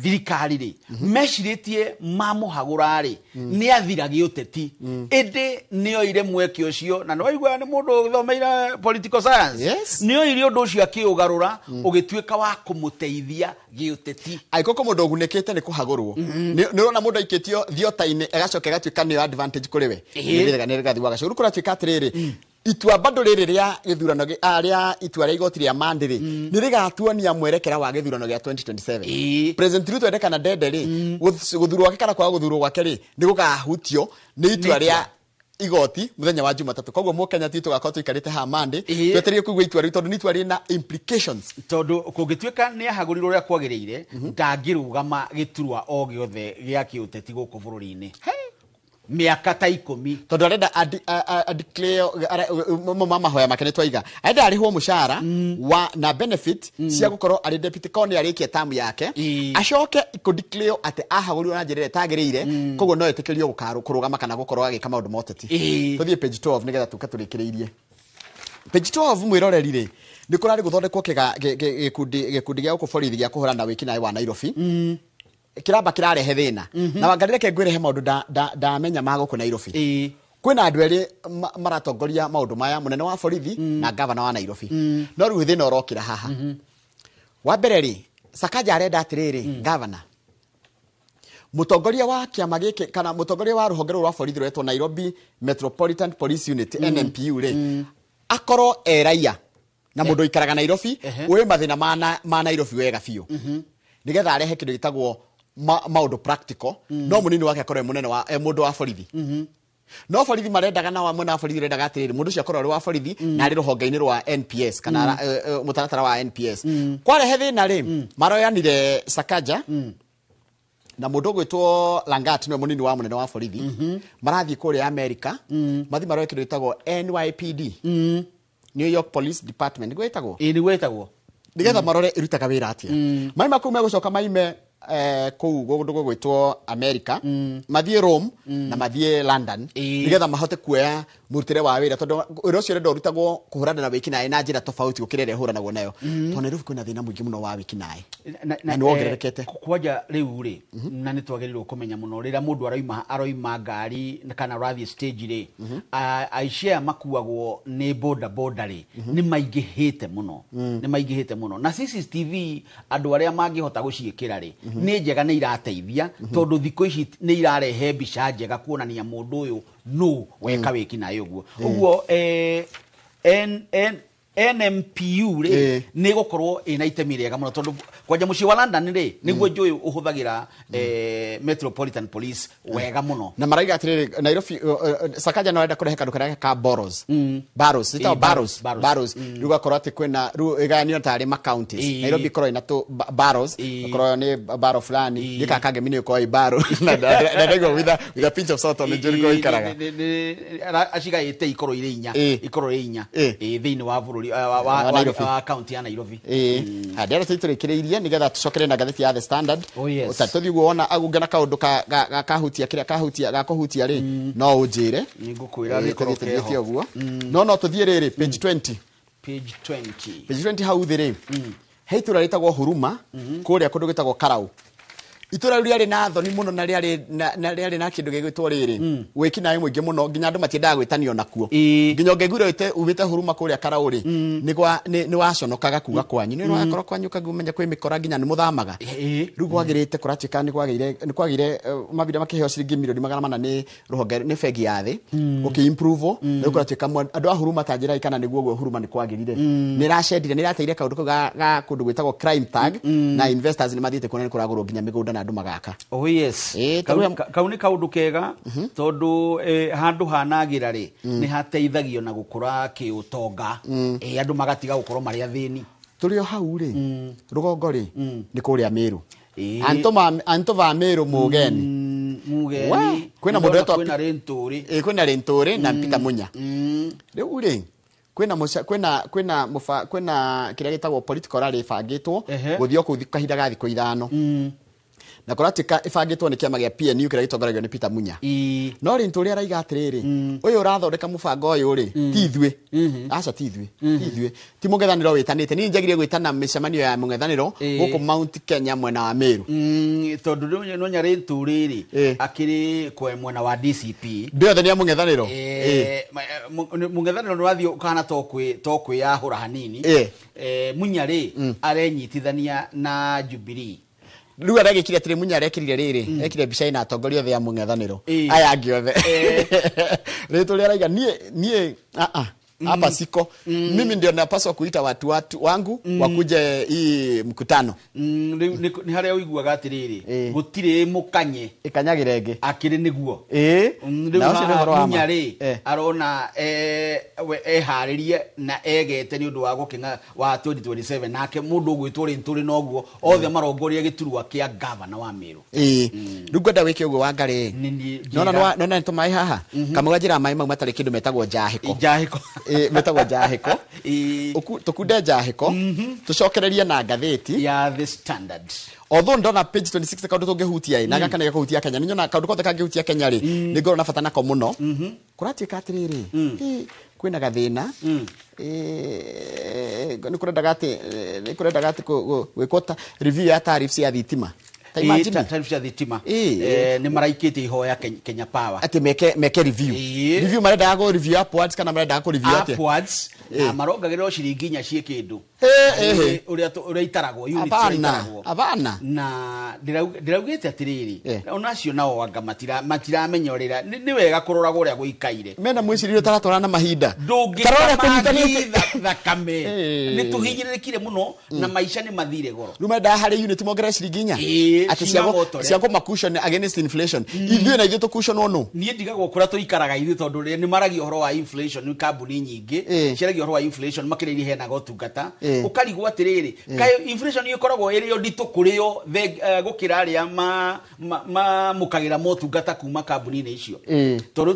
Speaker 1: thirikari ri meciritie mamuhagura ri ni athira giuteti indi nio ire mweke ucio na no igwa ni mundu thomeira political science nio ire undu ucio akiugarura ugituika wa kumuteithia giuteti aikoko mundu ogunekete ni kuhagurwo ni rona mundu aikitio thiotaine agacoka gatuika ni advantage kuriwe ni gathiwa gacuru kuratuika atiriri itua bado riri ria githurano aria itua ria igoti ria mandiri ni rigatuonia mwerekera wa githurano gia 2027 president Ruto endekana dede ri guthurwo gwake kana kwa guthurwo gwake ri ni gukahutio ni itua ria igoti muthenya wa Jumatatu koguo mukenya titu gakwa tuikarite ha Monday tweterie kuigwa itua ri tondu ni itua rina implications
Speaker 2: tondu kungituika ni ahagurirwo ria kwagiriire ndangirugama giturwa o giothe gia kiuteti guku bururi-ini miaka ta 10
Speaker 1: tondu arenda declare mama hoya makene twaiga aenda arihwo mushara wa na benefit cia gukorwo ari deputy kone arikie tamu yake acoke iko declare ati ahagurwo na njira etagiriire koguo no etekerio kurugama kana gukorwo agika maundu moteti tuthie page 12 nigetha tukaturikireirie page 12 mwiroreri ri ni kurari guthondekwo gikundi gia ukuborithi gia kuhura na wikinae wa Nairobi kiramba kirarehe thina na wangarire ngwirehe maundu da menya mago ku Nairobi kwina andu eri maratongoria maundu maya munene wa borithi na governor wa Nairobi no riu thina urokira haha wa mbere ri Sakaja arenda atiriri governor mutongoria wa kiama giki kana mutongoria wa ruhongero rwa borithi rwetwo Nairobi Metropolitan Police Unit NMPU ri akoro eraia na mundu ikaraga Nairobi we mathina ma Nairobi wega biu nigetha arehe kindu gitagwo maundu practical no munini wake akorwe munene wa mundu wa borithi no borithi marendaga na wa mwena wa borithi rendaga atiriri mundu cio akorwe wa borithi na ari ruhonge-ini rwa NPS kana mutaratara wa NPS kwarehe thina ri maroyanire Sakaja na mundu gwitwo Langat no munini wa munene wa borithi marathie kuri America mathi maroye kindu gitagwo NYPD New York Police Department gwetagwo
Speaker 2: ni gwetagwo
Speaker 1: nigetha marore irutaga wira atia mai makume gucoka maime kuu gundu gwitwo America mathie Rome na mathie London nigetha mahote kuoya murutire wa wira tondu wira ucio rendo rutagwo kuhurana na wikinae na njira tofauti gukirere huranagwo nayo tondu Nairobi kwina thina mwingi muno wa wikinae na niongererekete
Speaker 2: kwaja riu ri na nitwagerirwo kumenya muno rira mundu aroima ngari kana rathi stage ri aishia makuagwo ni boda ri ni maingihite muno na CCTV andu aria mangihota guciikira ri nĩ njega nĩ irateithia tondũ thikũ ici nĩ irarehe mbica njega kuonania mũndũ ũyũ no weka wĩki nayo ũguo NMPU nĩ gũkorwo ina itemi rĩega mũno tondũ kwanja mũciĩ wa London nĩguo njũĩ ũhũthagĩra Metropolitan Police wega mũno
Speaker 1: na maraiga atirĩ Nairobi Sakaja no enda kũrehe kandu karĩa ka Barrows ita Barrows rugakorwo atĩ kwĩna iganio tarĩ ma counties Nairobi korwo ina to Barrows korwo nĩ baro fulani gĩka kange mini ko i baro na ndego with a pinch of salt on the jericho ikaraga
Speaker 2: acigaĩte ikorwo irĩ inya thĩinĩ wa bũrũri wa county ya Nairobi
Speaker 1: ndero tũikireirie nigetha tucokere na gatheti ya The Standard utatuthi guona agungana kaundu kahutia kiria kahutia gakuhutia ri no unjire
Speaker 2: nigukwira rikoroke
Speaker 1: uguo no tuthie riri page 20 hau thiri heitura ritagwo Huruma kuria kundu gitagwo Karau itura riari na thoni muno na riari na kindu gigwitwo riri wiki nayo mwingi muno nginya andu matiendaga gwitanio nakuo nginya ngegure ubite Huruma kuria Karau ri ni waconokaga kuga kwanyu ni rwakorwo kwanyu kagumenya kwi mikora nginya ni muthamaga riu gwagirite kuratika ni kwagire mabida makiheo ciringi milioni 400 ni ruhonge ni fegi ya thi improve ni kuratika andu a Huruma tanjira ikana niguo Huruma ni kwagirire ni racendire ni rateire kaundu ga kundu gwitagwo crime tag na investors ni mathiite kuona ni kuragurwo nginya migunda na andu magaka
Speaker 2: kau ni kaundu kega tondu handu hanagira ri ni hateithagio na gukura kiutonga andu magatiga gukorwo mari athini
Speaker 1: turio hau ri rugongo ri ni kuria Meru anto va Meru mugeni kwina mundu eto kwina Renturi na Peter Munya riu ri kwina kiria gitagwo political rally bangitwo guthio kahinda ga thikũ ithano na kuratika ifangitwo ni kiama gia PNU kiria gitongoragio ni Peter Munya no Renturi araiga atiriri uyu urathondeka mubango uyu ri tithwe aca tithwe ti mungethaniro witanite ni njagire gwitana micemanio ya mungethaniro guku Mount Kenya mwena wa Meru
Speaker 2: tondu riu no nya Renturi ri akiri kwa mwena wa DCP
Speaker 1: ndiothe ni mungethaniro
Speaker 2: mungethaniro nwathio kana tokwe ya hura hanini Munya ri arenyitithania na Jubilee
Speaker 1: riu aragikire atiri Munya arekirire riri ekire bica ina atongoria othe ya mungethaniro aya angi othe Renturi araiga nie hapa siko mimi ndio napaswa kuita watu wangu wakuje hii mkutano
Speaker 2: ni haria uiguaga atiriri gutire mukanye
Speaker 1: ikanyagirenge
Speaker 2: akiri niguo Munya ri arona eharirie na egete ni undu wa gukinga wa 2027 nake mundu ugwitwo Renturi noguo othe marongoria giturwa kia governor wa Meru
Speaker 1: riu ngwenda wike uguo wa ngari nona ntumai haha kamugajira mai mau matari kindu metagwo njahiko metagwo njahiko tukunde njahiko tucokererie na ngatheti
Speaker 2: ya The Standard
Speaker 1: although ndona page 26 kaundu tungihutia na gaka ne gakuhutia Kenya ninyona kaundu kothe kangihutia Kenya ri ni ngoro na bata nako muno kuratika atiriri kwina gathina ni kurenda gati gwikota review ya tariffs ya thitima
Speaker 2: tariffs ya thitima ni maraikite ihoya Kenya Power
Speaker 1: ati meke review marenda go review upwards kana marenda go review ati
Speaker 2: upwards na marongagirwo ciringi nya cie kindu uria itaragwo unit
Speaker 1: abana
Speaker 2: na ndiraugite atiriri onacio nao anga matiramenyorera ni wega kuroragwo uria guikaire
Speaker 1: mena mwicirio taratwara na mahinda
Speaker 2: tarora kunyitanite thakame ni tuhinyirikire muno na maisha ni mathire goro
Speaker 1: rumenda hari unit mogera ciringi nya ati ciago makushon against inflation ithuĩ na ithuĩ tukushon ono
Speaker 2: niĩ ndigagwo kũrĩa tũikaraga ithuĩ tondũ nĩ maragia ũhoro wa inflation nĩ kambuni nyingĩ ciaragia ũhoro wa inflation makĩrĩa iheanaga ũtungata ũkarigwo atĩrĩrĩ kaĩ inflation nĩ ĩkoragwo ĩrĩ o nditũ kũrĩo gũkĩra arĩa mamũkagĩra motungata kuma kambuni-inĩ icio tondũ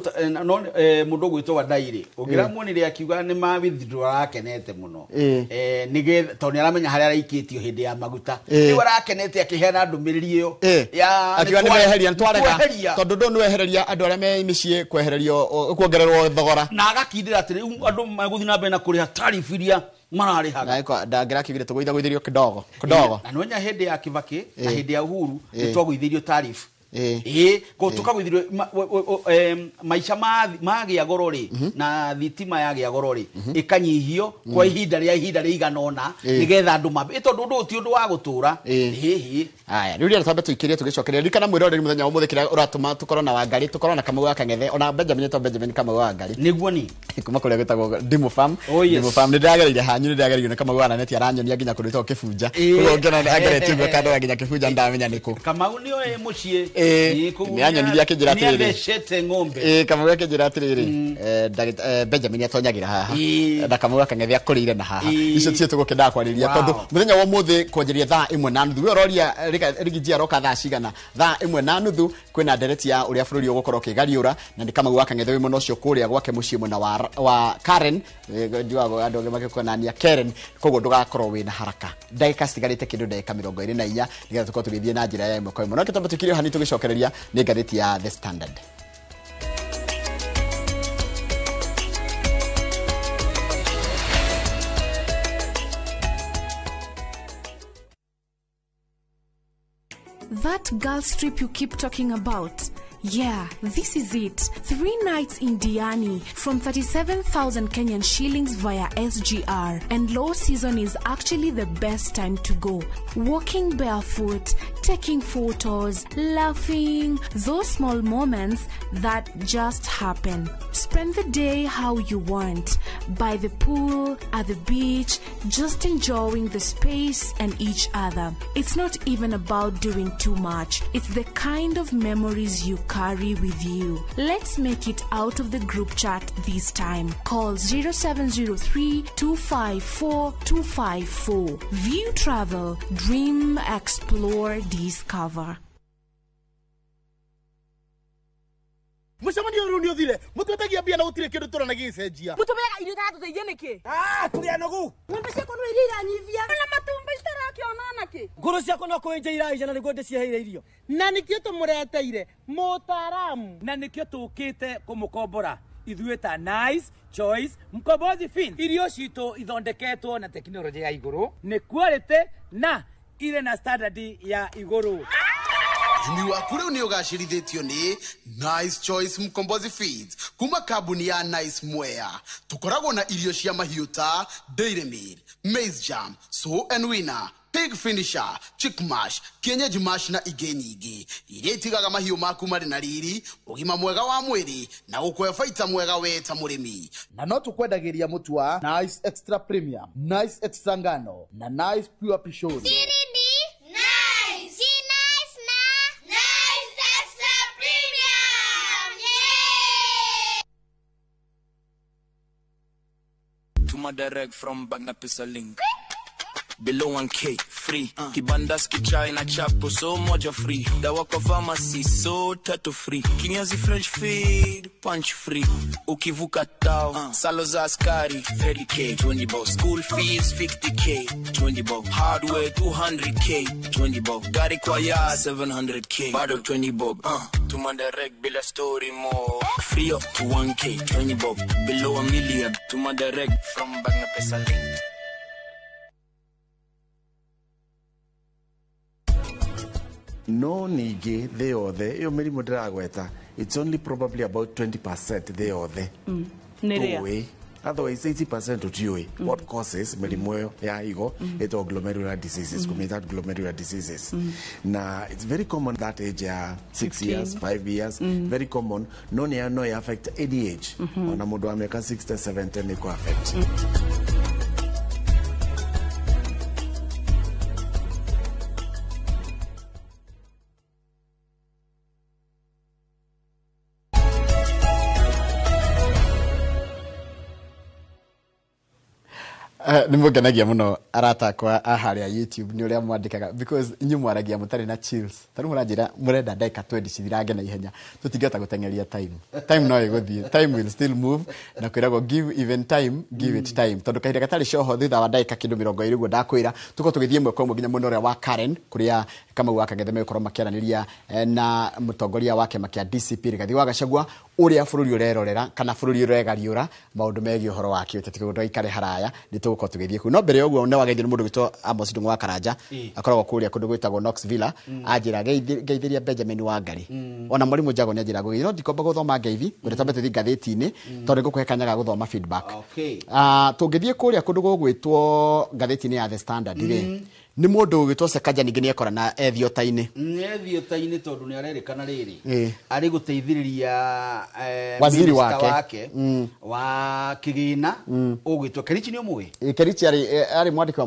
Speaker 2: mũndũ ũgwĩtwo Wandairĩ ũngĩramuonire akiuga nĩ ma withdraw arakenete mũno nĩgetha tondũ nĩaramenya harĩa araikĩtio hĩndĩ ya maguta rĩu arakenete akĩheana ndũmĩrĩri ĩyo ya
Speaker 1: akiuga nĩ weheria ntwarega tondũ ndũ nĩ wehereria andũ arĩa me mĩciĩ kwehererio kuongererwo thogora
Speaker 2: na agakindĩra atĩ rĩu andũ magũthiĩ na mbere na kũrĩha tariff iria mararĩhaga
Speaker 1: ndangira kigire tugũitha gũithĩrio kidogo
Speaker 2: na nonya hĩndĩ ya Kibaki na hĩndĩ ya Uhuru nĩ twagũithĩrio tariff ko tukagwithirwe maisha magĩa goro ri na thitima yagĩa goro ri ikanyihio kwa ihinda rĩiganona nigetha andu mabe tondu ndu ti undu wa gutura
Speaker 1: aya riu ria twabe tuikirie tugicokeria rikana mwiroreri muthenya wa muthikira uratuma tukorwo na Wangari tukorwo na Kamau Kang'ethe ona Benjamin Kamau Wangari
Speaker 2: niguo ni
Speaker 1: kuma kuria gwetagwo Dimu Farm Dimu Farm ndiragereire hanyu ndiragereire na Kamau ana neti aranyonia nginya kurito kibunja kugo ngena ndagerete gwa kando nginya kibunja ndamenya niku
Speaker 2: Kamau ni oe mucie
Speaker 1: ni anyoniria kinjira atiriri
Speaker 2: ndeshete ng'ombe
Speaker 1: Kamau kinjira atiriri Benjamin atonyagira haha na Kamau Kang'ethe akurire na haha icio tie tugukenda kwariria tondu muthenya wa muthi kwanjeria thaa 1:30 we roria rigijia roka thaa cigana thaa 1:30 kwina ndereti ya uria bururi ugukorwo kigariura na ni Kamau Kang'ethe we muno ucio kuria gwake mucie mwena wa Karen ndiwago andu ange makikuonania Karen koguo ndugakorwo wina haraka ndagika citigarite kindu ndagika 24 nigetha tukorwo tugithie na njira ya imwe kwa imwe no kitambo tukirio hani tugicokereria ni ngatheti ya The Standard.
Speaker 3: That girl's trip you keep talking about. Yeah, this is it. 3 nights in Diani from 37,000 Kenyan shillings via SGR. And low season is actually the best time to go. Walking barefoot, taking photos, laughing, those small moments that just happen. Spend the day how you want. By the pool, at the beach, just enjoying the space and each other. It's not even about doing too much. It's the kind of memories you carry with you. Let's make it out of the group chat this time. Call 0703-254-254. View Travel. Dream, explore, discover.
Speaker 4: Mucemania uru ni uthire mutwetagia bia na gutire kindu turana gicenjia
Speaker 5: mutumeaga irio ta tuteithie niki
Speaker 4: turia nogu
Speaker 5: ng'ombe ciakwa no irira nyivia na matumba itarakiona naki
Speaker 4: nguru ciakwa no kuinja iraija na niguo ndicieheire irio na nikio tumureteire mutaramu na nikio tukite kumukombora ithuĩ ta Nice Choice Mkombozi Feed irio citu ithondeketwo na teknolojia ya iguru ni quality na ile na standard ya iguru.
Speaker 6: Ni waku riu ni ugacirithitio ni Nice Choice Mkombozi Feeds kuma kambuni ya Nice Mwea. Tukoragwo na irio cia mahiũ ta Dairy Meal, Maize Jam, So and Winner, Pig Finisher, Chick Mash, Kienyeji Mash na ingĩ nyingĩ iria itigaga mahiũ maku marĩ na riri, ũgima mwega wa mwĩrĩ na gũkũhe baita mwega we ta mũrĩmi.
Speaker 4: Na no tukwendagĩria mũtu wa Nice Extra Premium, Nice Extra Ngano na Nice Pure Pishori.
Speaker 7: Direct from Bagna Pisa Link. Below 1K, free. Kibandas kichai na chapo, so moja free. Dawako pharmacy, so tattoo free. Kinyazi French feed, punch free. Ukivuka tao, salos askari, 30K, 20 bob. School fees, 50K, 20 bob. Hardware, 200K, 20 bob. Gari kwa ya, 700K, bado 20 bob. Tuma direct, bila story more. Free up to 1K, 20 bob. Below a million, tuma direct from Bagna Pisa Link.
Speaker 8: No nige they or the yo merimu ndiragweta it's only probably about 20% they or the
Speaker 5: nerea
Speaker 8: otherwise 80% utiwe what causes merimu yo ya igo eto glomerular diseases kumita glomerular diseases na it's very common that age ya 6 years 5 years very common no ya affect any age ona mundu wa miaka 60 70 ni ko affect
Speaker 1: nimugenagia muno arata kwa aharia YouTube ni uria mwandikaga because inyu mwaragia mutari na chills tari muranjira murenda ndeka 20 cithirange na ihenya tutingeta gutengeria time no iguthie time will still move na kwiragwo give even time give it time tondu kahinda gatari coho thutha wa ndeka kindu 20 guo ndakwira tuko tugithie mwe kwa mwe nginya muno uria wa Karen kuria Kamau wa Kang'ethe mekorwo makiaraniria na mutongoria wake makia DCP Rigathi wa Gachagua uria bururi urerorera kana bururi uregariura maundu megi uhoro wake uteti kundu ikare haraya nituguko tugithie ku no mbere uguo ne wageithio mundu gitwo Amos Ndung'u wa Karanja akoragwo kuria kundu gwitagwo Knoxville ajira geithiria Benjamin Wangari ona Mwalimu Njago ni ajira gugira ndikomba guthoma ngeithi ngureta thi ngatheti-ini tondu ngukuhe kanyaga guthoma feedback tungithie kuria kundu gugwitwo ngatheti-ini ya The Standard ri ni mundu ugitwo Sekaja ningi ni ekora na
Speaker 2: ethiota-ini tondu ni arerikana riri ari guteithiriria
Speaker 1: waziri wake
Speaker 2: wa kigina ugitwo Kerichi ni umwe
Speaker 1: Kerichi ari mwandiki wa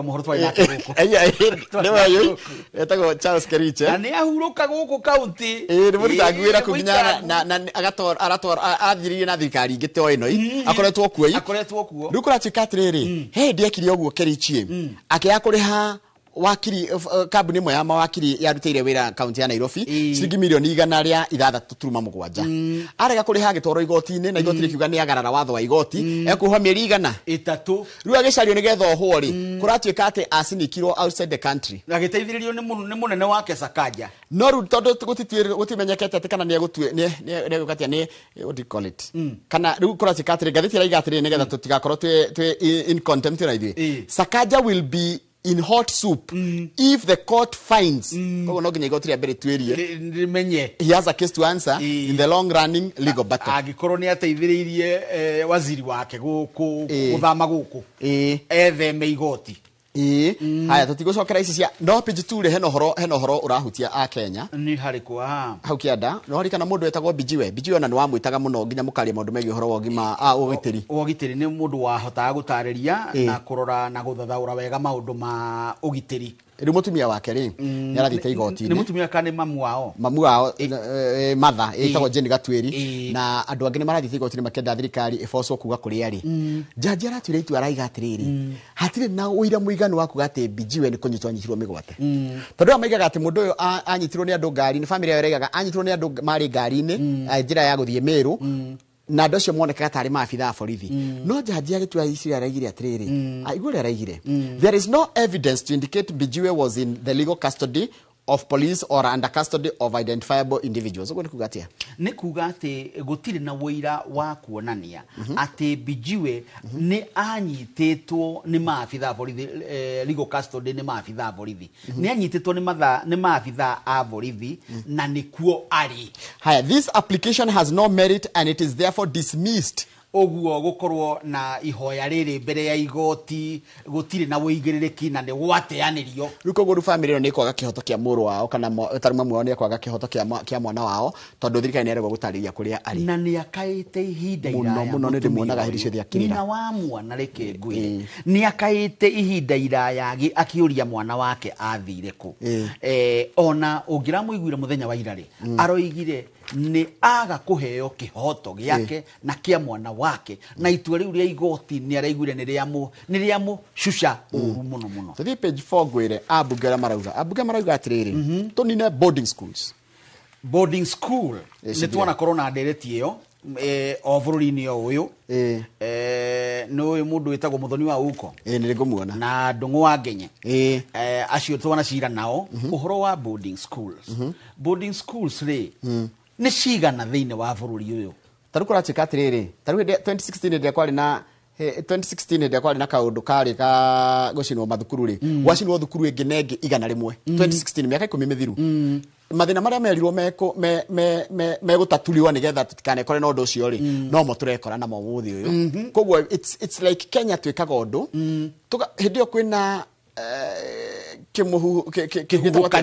Speaker 1: mohoro
Speaker 2: twari nake guku
Speaker 1: niwa yu etagwo Charles Kerichi
Speaker 2: na ni ahuruka guku county
Speaker 1: ni muri tagwira kuginyana na arator athiririe na thirikari ingite o ino akoretwo kuo rukura chikatriri ndiekire oguo Kerichi akiakuriha wakiri kabuni mwe ya mawakiri yarutire wira county ya Nairobi ciringi milioni 6.7 arega kuri ha gitoro igoti-ini na igoti rikiuga ni agarara watho wa igoti ekuha mieri 3 riu agicario nigetha ohwo ri kuratuika ati asinikirwo outside the country
Speaker 2: agiteithiririo ni munene wake Sakaja
Speaker 1: no ru tondu gutimenyekete ati kana ni egutue ni gukatia ni what do you call it kana riu kuratuika ati gatheti raiga ati nigetha tutigakorwo twe in contempt na ithui Sakaja will be in hot soup if the court finds kogo no ginya igoti riambere twerie
Speaker 2: rimenye
Speaker 1: he has a case to answer in the long running legal battle
Speaker 2: agikorwo ni ateithiririe waziri wake guthama guku etheme igoti
Speaker 1: haya tutigocokera ici cia no page 2 heno horo urahutia a Kenya
Speaker 2: ni harikwa
Speaker 1: hau kianda no hari kana mundu etagwo Bijiwe ona ni wamwitaga muno nginya mukaria maundu megi horo wogima ugitiri
Speaker 2: ni mundu wahotaga gutariria na kurora na guthathaura wega maundu ma ugitiri
Speaker 1: riu mutumia wake ri ni arathite igoti
Speaker 2: ni mutumia kana mamu wao
Speaker 1: matha etagwo Jane Gatwiri na andu angine marathite igoti ni makenda thirikari ifoco kuga kuri ari jaji aratwire itu araiga atiriri hatire na uira muigano waku gate Bijiwe ni kunyitwo anyitirwo migwate tondu amaigaga ati mundu uyu anyitirwo ni andu ngari ni family yareigaga anyitirwo ni andu mari ngari-ini njira ya guthie Meru na ndocio moneka tari maabitha a borithi no jaji agitua icira araigire atiriri aigure araigire there is no evidence to indicate Bijiwe was in the legal custody of police or under custody of identifiable individuals ugo nikugatia
Speaker 2: nikuga ati gutire na wira wa kuonania ati Bijiwe ni anyititwo ni maabitha borithi legal custody ni maabitha borithi ni anyititwo ni maabitha a borithi na nikuo ari
Speaker 1: haya this application has no merit and it is therefore dismissed
Speaker 2: oguo gukorwo na ihoya riri mbere ya igoti gutire na wuigiriki na ni gwateanirio
Speaker 1: ruko guru family ni kwaga kihoto kia muru wao kana taruma mwe ni kwaga kihoto kia mwana wao tondu thirikari ni erego gutariria kuria ari
Speaker 2: na ni akaite ihinda iraya
Speaker 1: muno ni ndimuonaga hiri ciothe akirira
Speaker 2: nyina wa mwana reke ngwire ni akaite ihinda iraya akiuria mwana wake athire ku ona ungira muiguire muthenya wa irari aroigire ni aga kuheo kihoto giake na kia mwana wake na itua riu ria igoti ni araiguire ni riamu shusha uru muno
Speaker 1: tuthi page 4 gwire abunge marauga atiriri tunine boarding school
Speaker 2: ni tuona corona ndereti iyo o bururi-ini uyu no uyu mundu witagwo Muthoni wa Uko
Speaker 1: ni ngumuona
Speaker 2: na Ndung'u wa Ngenye acio twana cira nao uhoro wa boarding schools ri ni cigana thiini wa bururi uyu
Speaker 1: tarukura chikatiriri taru 2016 ndia kwari na 2016 ndia kwari na kaundu kari ka gucinwo mathukuru ri gwacinwo thukuru ingi nengi 100 2016 miaka 10 mithiru mathina maria merirwo me gutatuliwa nigetha tutikanekore na undu ucio ri no mo turekora na mo muthi uyu koguo it's like Kenya twikaga undu hindio kwina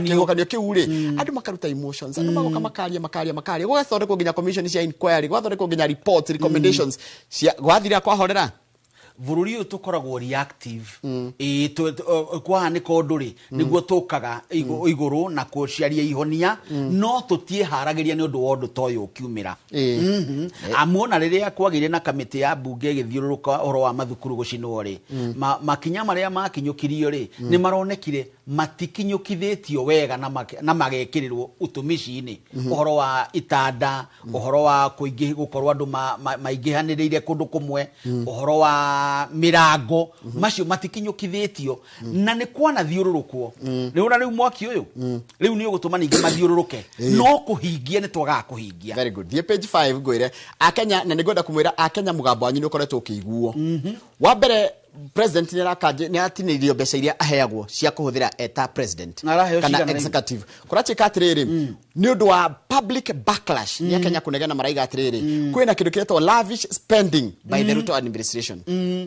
Speaker 1: kihukanio kiure andu makaruta emotions andu magoka makaria gwathondekwo nginya commission cia inquiry gwathondekwo nginya reports recommendations cia gwathira kwahorera
Speaker 2: bururi uyu tukoragwo reactive kwahanika undu ri niguo tukaga iguru na kuciaria ihonia no tutie haragiria ni undu wa undu toyo ukiumira amuona riria kwagire na kamiti ya bunge githiururuka horo wa mathukuru gucinwo ri makinya maria makinyukirio ri ni maronekire matikinyukithitio wega na magekirirwo utumici-ini uhoro wa itanda uhoro wa gukorwo andu maingihaniriire kundu kumwe uhoro wa mirango macio matikinyukithitio na ni kwana thiururukwo ni ura riu mwaki uyu riu ni ugutuma ninge mathiururuke no kuhingia ni twaga kuhingia.
Speaker 1: Very good. The page 5 ngwire akenya na nigwenda kumwira akenya mugambo wanyu ni ukoretwo ukiguo wa mbere president ni rakaje ni atinirio mbeca iria aheagwo cia kuhuthira eta president kana executive kurachi katiriri ni undu wa public backlash ni akenya kunegena maraiga atiriri kwina kindu kiretwo lavish spending by the Ruto administration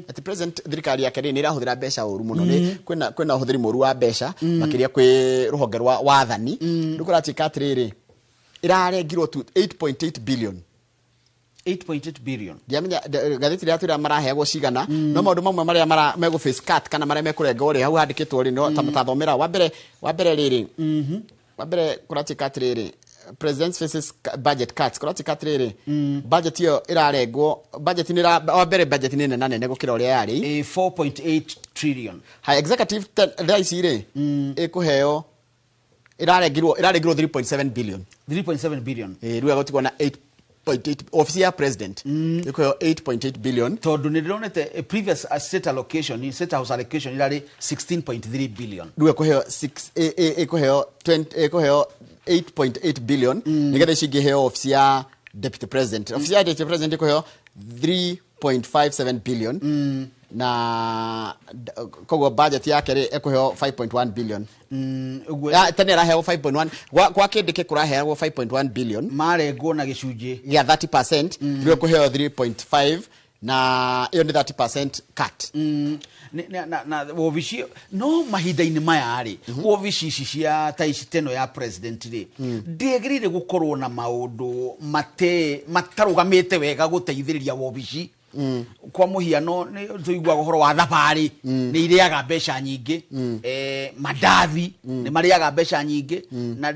Speaker 1: at president thirikari yake ni irahuthira mbeca uru muno ni kwina uhuthiri moru wa mbeca makiria kwi ruhonge rwa wathani ndukurachi katiriri irarengirwo 8.8 billion
Speaker 2: 8.8 billion.
Speaker 1: Diamenya gatheti ria tira maraheagwo cigana no maundu mamwe maria mego face cut kana maria mekurenga uri hau handikitwo ri no tathomera wa mbere riri wa mbere kurati cut riri president faces budget cuts kurati cut riri budget yo irarengwo budget ni wa mbere budget ni nene gukira uri yari
Speaker 2: 4.8 trillion.
Speaker 1: High executive raise ri ikuheo irarengirwo 3.7 billion
Speaker 2: 3.7 billion
Speaker 1: riu agotigwo na 8.8 official president iko 8.8 billion
Speaker 2: tondu ni ndironete previous state allocation state house allocation irari 16.3 billion
Speaker 1: riu kuheo 8.8 billion nigetha cingiheo official deputy president official deputy president iko 3.57 billion na kogo budget yake ri ekuheo 5.1 billion tene raheo 5.1 kwa kindi kuraheo 5.1 billion
Speaker 2: marengwo na gicunji
Speaker 1: ya 30% rio kuheo 3.5 na iyo ni 30% cut
Speaker 2: na wovici no mahinda-ini maya ari wovici ici cia ta ici teno ya president ri ndiagirire gukorwo na maundu matarugamite wega guteithiriria wovici kwa muhiano ni tuigwa uhoro wa thabari ni iriaga mbeca nyingi madathi ni mariaga mbeca nyingi na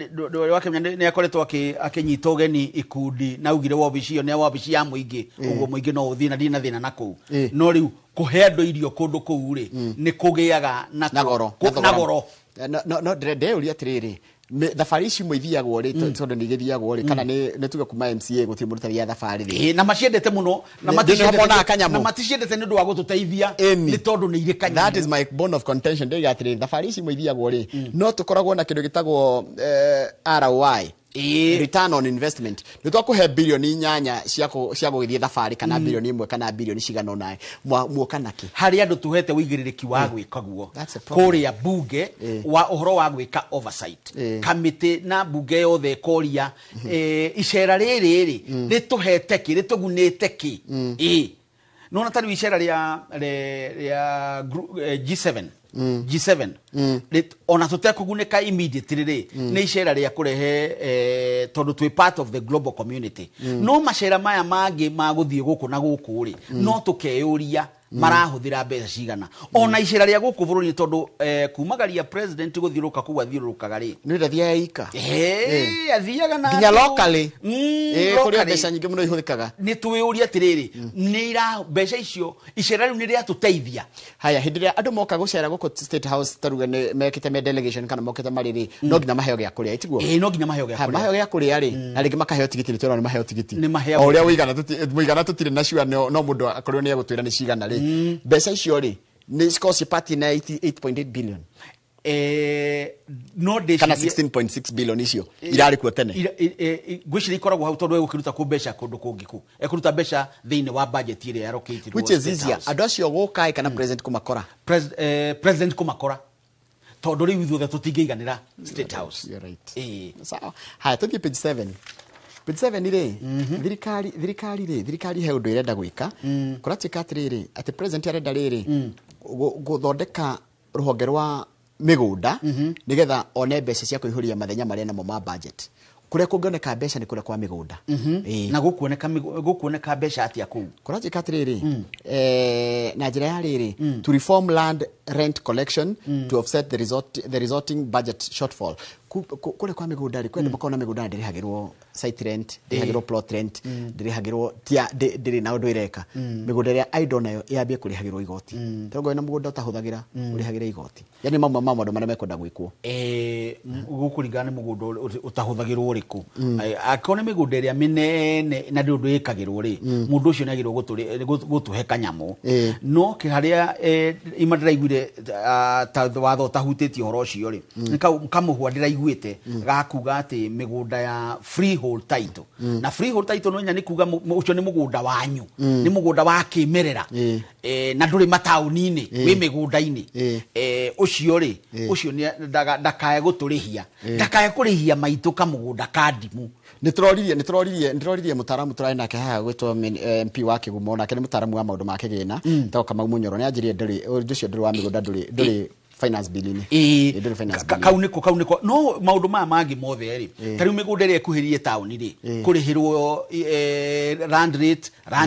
Speaker 2: wakemnya ni akoretwo akinyita ugeni ikundi na ugire wobici yo ni wobici ya muingi uguo muingi no uthina ndina thina na kuu no riu kuhe andu irio kundu kuu ri ni kugiaga na goro
Speaker 1: no ndeuria atiriri thabari ici muithiagwo ri tondu ni githiagwo ri kana ni tuge kuma MCA guti murutaria thabari ri
Speaker 2: na maciendete muno na maticiendete ni ndu wa gututeithia ni tondu ni irikanya.
Speaker 1: That is my bone of contention ndiga atiri thabari ici muithiagwo ri no tukoragwo na kindu gitagwo ROI return on investment ni twakuhe bilioni 8 cia gugithia thabari kana bilioni 1 kana bilioni cigana nae muoka naki
Speaker 2: hari andu tuhete wigiririki wa gwika guo kuria bunge wa uhoro wa gwika oversight kamiti na bunge yothe koria icera riri rituhete ki ritugunite ki nona tari icera ria G7 ona tutekuguneka immediately ri ni icera ria kurehe tondu twi part of the global community no macera maya mangi maguthie guku na guku ri no tukeyuria marahuthira mbeca cigana ona icera ria guku bururi tondu kumagaria president guthiruka kuwa thirurukaga ri
Speaker 1: ni ndathia ika
Speaker 2: athiaga na
Speaker 1: nginya locally kuri mbeca nyingi muno ihuthikaga
Speaker 2: ni twiyuria atiriri ni ira mbeca icio icera riu ni ria tuteithia
Speaker 1: haya hindiria andu moka gucera guku State House taruga ni mekite me delegation kana mokite mariri no nginya maheo gya kuria itiguo
Speaker 2: no nginya maheo gya
Speaker 1: kuria ri na ringi makaheo tigiti ni twira ni maheo tigiti
Speaker 2: ni maheo
Speaker 1: oria wigana tutire na ciwa no mundu akorwo ni egutwira ni cigana ri mbeca icio ri ni scosi party na 8.8 billion
Speaker 2: no de
Speaker 1: kana 16.6 billion icio irari kuo tene
Speaker 2: gwicira ikoragwo hau tondu egukiruta ku mbeca kundu kungiku ekuruta mbeca thiini wa budget ile allocated
Speaker 1: which is easier andu acio gukai kana president kumakora
Speaker 2: president kumakora tondu riu ithuothe tutingeiganira State House.
Speaker 1: You're right. Sawa haya tuthie page 7 page 7 ire thirikari he undu irenda gwika kuratika atiriri ati president arenda riri guthondeka ruhonge rwa migunda nigetha one mbeca cia kuihuria mathenya maria namo ma budget kuria kungioneka mbeca ni kuria kwa migunda
Speaker 2: na gukuoneka mbeca atia kuu
Speaker 1: kuratika atiriri na njira ya riri to reform land rent collection to offset the resulting budget shortfall kule kwa migunda ri kwenda makona migunda ndirihagirwo site rent ndirihagirwo plot rent ndirihagirwo tia ndiri na undu ireka migunda ria aido nayo yambie kurihagirwo igoti togo ina mugunda utahuthagira urihagire igoti yani mamwe mamondo maria mekwenda gwikwo
Speaker 2: gukuringana mugunda utahuthagirwo uriku akone migunda ria minene na ndu ikagirwo ri mundu ucio nagirwo gutuhe kanyamu no kiharia imadiraiguire ta watho tahutĩtie horo ũcio rĩ kamuhwa ndĩraiguĩte gakuga atĩ mĩgũnda ya freehold title na freehold title no nyani kuga ũcio nĩ mũgũnda wanyu nĩ mũgũnda wa kĩmerera na ndũrĩ mataũni-inĩ wĩ mĩgũnda-inĩ ũcio rĩ ũcio ndakae gũtũrĩhia ndakae kũrĩhia maitũ kamũgũnda ka ndimũ nĩtũroririe mũtaramu tũrarĩ nake haha gwĩtwo MP wa Kĩgumo nake nĩ mũtaramu wa maũndũ ma kĩgĩna to Kamau Munyoro nĩ anjĩrire ndũrĩ wa mĩgũnda ndũrĩ finance bill-inĩ kau nĩko no maũndũ maya mangĩ mothe rĩ tarĩu mĩgũnda ĩrĩa ĩkuhĩrĩrie taũni rĩ kũrĩhĩrwo land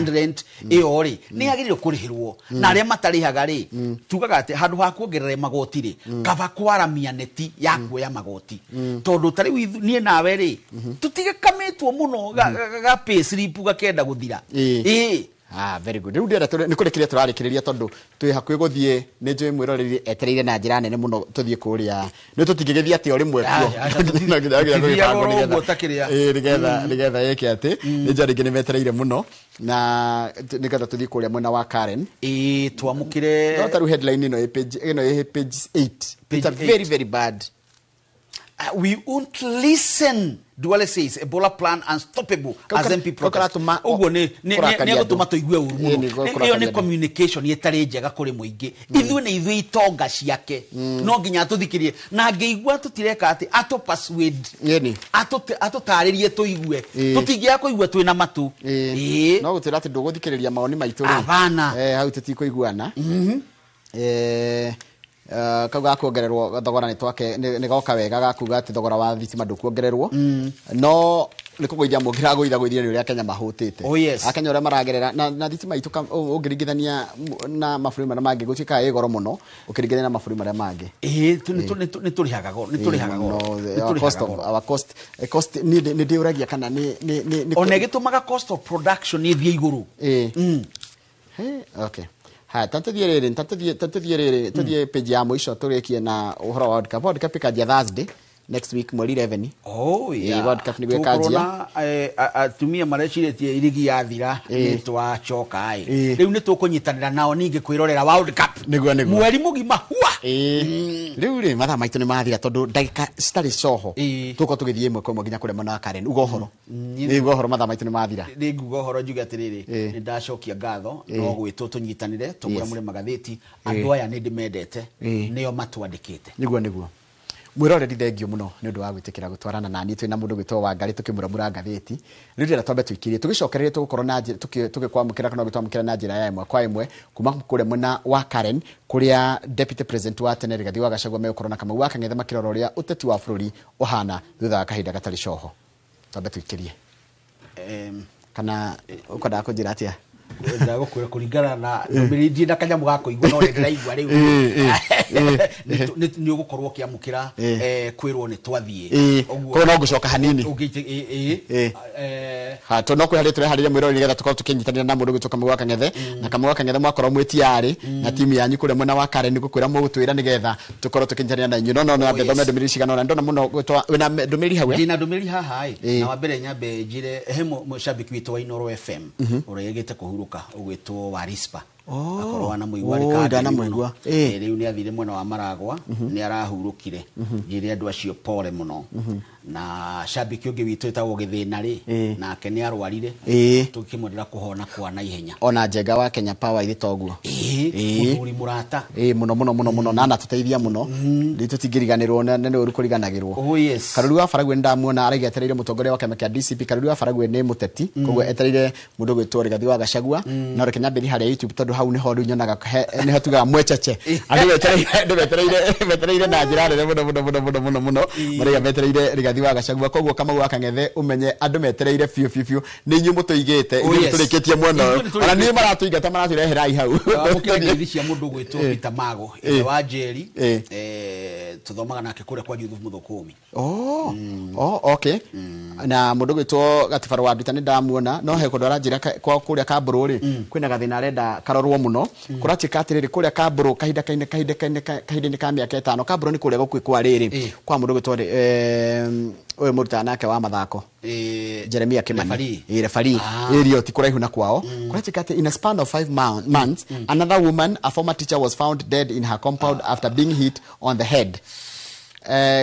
Speaker 2: rent ĩyo rĩ nĩ yagĩrĩirwo kũrĩhĩrwo na arĩa matarĩhaga rĩ tugaga atĩ handũ ha kuongerera magoti rĩ kaba kwaramia neti ya kuoya magoti tondũ tarĩu niĩ nawe rĩ tũtigakamĩtwo mũno ga pay slip gakenda gũthira
Speaker 1: very good. Riu ndĩrenda nĩkũrĩkĩria tũrarĩkĩrĩria tondũ twĩ hakuhĩ gũthiĩ nĩ njũĩ mwĩroreri etereire na njĩra nene mũno tũthiĩ kũrĩa nĩ tũtingĩgĩthiĩ atĩ o rĩmwe nĩgetha yeke atĩ nĩ njĩra rĩngĩ nĩ metereire mũno na nĩgetha tũthiĩ kũrĩa mwena wa Karen
Speaker 2: twamũkĩre
Speaker 1: no tarĩu headline ĩno ĩ page 8 it's a very very bad
Speaker 2: we won't listen. Duale says Ebola plan unstoppable as MP protest. Ugo ne gutuma toigue uru muno. Iyo ne communication yetare njega kuri muingi. Ithuĩ nĩ ithuĩ itonga ciake. No nginya tuthikirie na ngeigua tutireka ati ato persuade. Atutarĩrie tuigue. Tutingia kuigua twina matu.
Speaker 1: No gutira ati ndũgũthikĩrĩria maoni maitũ rĩ.
Speaker 2: Abana.
Speaker 1: Hau tutikuiguana. Kauga kuongererwo thogora nĩ twake nĩ goka wega gakuga atĩ thogora wa thitima ndũkuongererwo no nĩ kũgũithia mũngira gũithia ũrĩa Kenya mahũtĩte Akenya ũrĩa maragerera na thitima itũ ũngĩringithania na mabũrũri marĩa mangĩ gũtuĩka ĩ goro mũno ũkĩringithania na mabũrũri marĩa mangĩ
Speaker 2: nĩ tũrĩhaga
Speaker 1: cost nĩ ndĩũragia kana nĩ
Speaker 2: ona ĩgĩtũmaga cost of production ĩthiĩ igũrũ
Speaker 1: okay ha tatuthiĩ page ya mũico tũrĩkie na ũhoro wa World Cup ĩkanjia Thursday next week mweri 11 World Cup nĩguo ĩkanjia
Speaker 2: atumia marecirĩtie irigi yathira nĩtwacoka rĩu nĩtũkũnyitanĩra nao ningĩ kwĩrorera World Cup mweri mũgima
Speaker 1: rĩu rĩ mathaa maitũ nĩ mathira tondũ ndagĩka citarĩ coho tũkorwo tũgĩthiĩ ĩmwe kwa ĩmwe nginya kũrĩa mwena wa Karen uga ũhoro mathaa maitũ nĩ mathira
Speaker 2: nĩ nguga ũhoro njuge atĩrĩrĩ nĩ ndacokia ngatho no gwĩtwo tũnyitanĩre tũmũramũre magathĩti andũ aya nĩ ndĩmendete nĩo matwandĩkĩte
Speaker 1: nĩguo mwĩroreri thengio mũno nĩ ũndũ wa gwĩtĩkĩra gũtwarana na niĩ twĩ na mũndũ gwĩtwo Wangari tũkĩmũramũra ngathĩti rĩu ndĩrenda twambe tũikirie tũgĩcokereria tũgũkorwo na tũgĩkwamũkĩra kana gĩtwamũkĩra na njĩra ya ĩmwe kwa ĩmwe kuma kũrĩa mwena wa Karen kũrĩa deputy president wa tene Rigathi wa Gachagua megũkorwo na Kamau wa Kang'ethe makĩrora ũrĩa ũteti wa bũrũri ũhana thutha wa kahinda gatarĩ coho twambe tũikirie kana ũkwendaga kũnjĩra atĩa
Speaker 2: ndagokwira kuringana na ndũmĩrĩri na kanyamu gakoigua no ndĩraigua rĩu nĩ ũgũkorwo ũkĩamũkĩra kwĩrwo nĩ twathiĩ
Speaker 1: ũguo no ngũcoka hanini to no kwĩharĩria tũreharĩria mwĩroreri nĩgetha tũkorwo tũkĩnyitanĩra na mũndũ gwĩtwo Kamau wa Kang'ethe na Kamau wa Kang'ethe mwakorwo mwĩtiarĩ na timu yanyu kũrĩa mwena wa Karen nĩgũkwĩra mũgũtwĩra nĩgetha tũkorwo tũkĩnyitanĩra na inyuĩ no na thome ndũmĩrĩri cigana na ndona mũno wĩna ndũmĩrĩri hau
Speaker 2: ndĩna ndũmĩrĩri haha na wa mbere nyambe njĩre he mũcambĩki witũ wa Inooro FM ũrĩa yĩgĩte kũhurũka ũgwĩtwo Warispa akorwo na mũigua rĩu nĩ athire mwena wa Maragwa nĩ arahurũkire njĩre andũ acio pole mũno na shabiki ũngĩ witũ etagwo Gĩthĩna rĩ nake nĩ arwarire tũkĩmwendera kũhona kwa na ihenya
Speaker 1: ona Njenga wa Kenya Power ithĩ toguo
Speaker 2: mũthuri mũrata
Speaker 1: mũno na natũteithia mũno tũtingĩriganĩrwo na nĩ ũru kũriganagĩrwo Karuri wa Faragwe ndamuona araiga etereire mũtongoria wa kĩama kĩa DCP Karuri wa Faragwe nĩ mũteti koguo etereire mũndũ gwĩtwo Rigathi wa Gachagua na reke nyambĩri harĩa YouTube tondũ hau nĩho rĩu nyonaga nĩho tugaga mwecheche andũ wetereire na njĩra nene mũno marĩa metereire Rigathi wa Gachagua koguo kama gwaka ngethe umenye andu metereire fiu ni inyu mutuigite turikitie muno ona ni maratuigata maraturehera ai hau
Speaker 2: mukenge cia mundu gwitwo Peter Mago wa Njeri tuthomaga nake kuria kwa Youth Muthukumi
Speaker 1: okay na mundu gwitwo Gatibaru wa Nduta ni ndamuona no he kundu aranjira kwa kuria Kamburu ri kwina gathina arenda karorwo muno kuratika atiriri kuria Kamburu kahinda ni ka miaka 5 Kamburu ni kuria gukwikwa riri kwa mundu gwitwo oyo murutana nake wa mathako Jeremia Kimani referee area ti kuraihu na kwao kuratika ati in a span of 5 months another woman, a former teacher, was found dead in her compound after being hit on the head.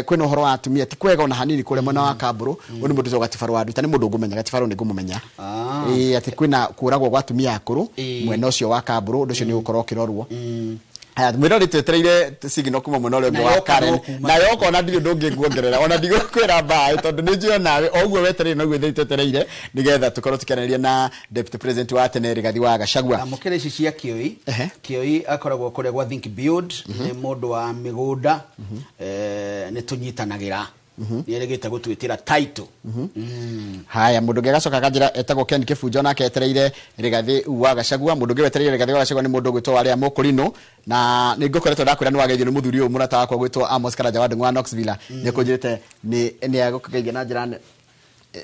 Speaker 1: Kwena uhoro wa atumia ti kwega ona hanini kule mwana wa Kamburu uni mundu zo Gatibaru wa Nduta ni mundu ngumenya Gatibaru ni ngumumenya ati kwena kuragwo gwa atumia akuru mwena ucio wa Kamburu ndu cio ni ukorwo kirorwo mwirori twetereire signal kuma mwena ule wa Karen na yoko ona ndio ndungi nguongerera ona ndio kwera baa tondu ni njio nawe ogwo wetereire no gwethe twetereire nigetha tukorwo tukianaria na deputy president wa tene Rigathi wa Gachagua
Speaker 2: mukere ici cia Kioi akoragwo kuria gwa Think Build ni mundu wa migunda ni tunyitanagira yeregete gutwitira title
Speaker 1: haya mundu gegacoka kanjira etagwo Ken Kifunjo na ketereire Rigathi wa Gachagua mundu gewetereire Rigathi wa Gachagua ni mundu gwitwo aria Mokurino na ningukoretwo ndakwira ni wageithio ni muthuri uyu murata wakwa gwitwo Amos Karanja wa Ndung'u Knoxville ni kunjirite ni agukageithia na njira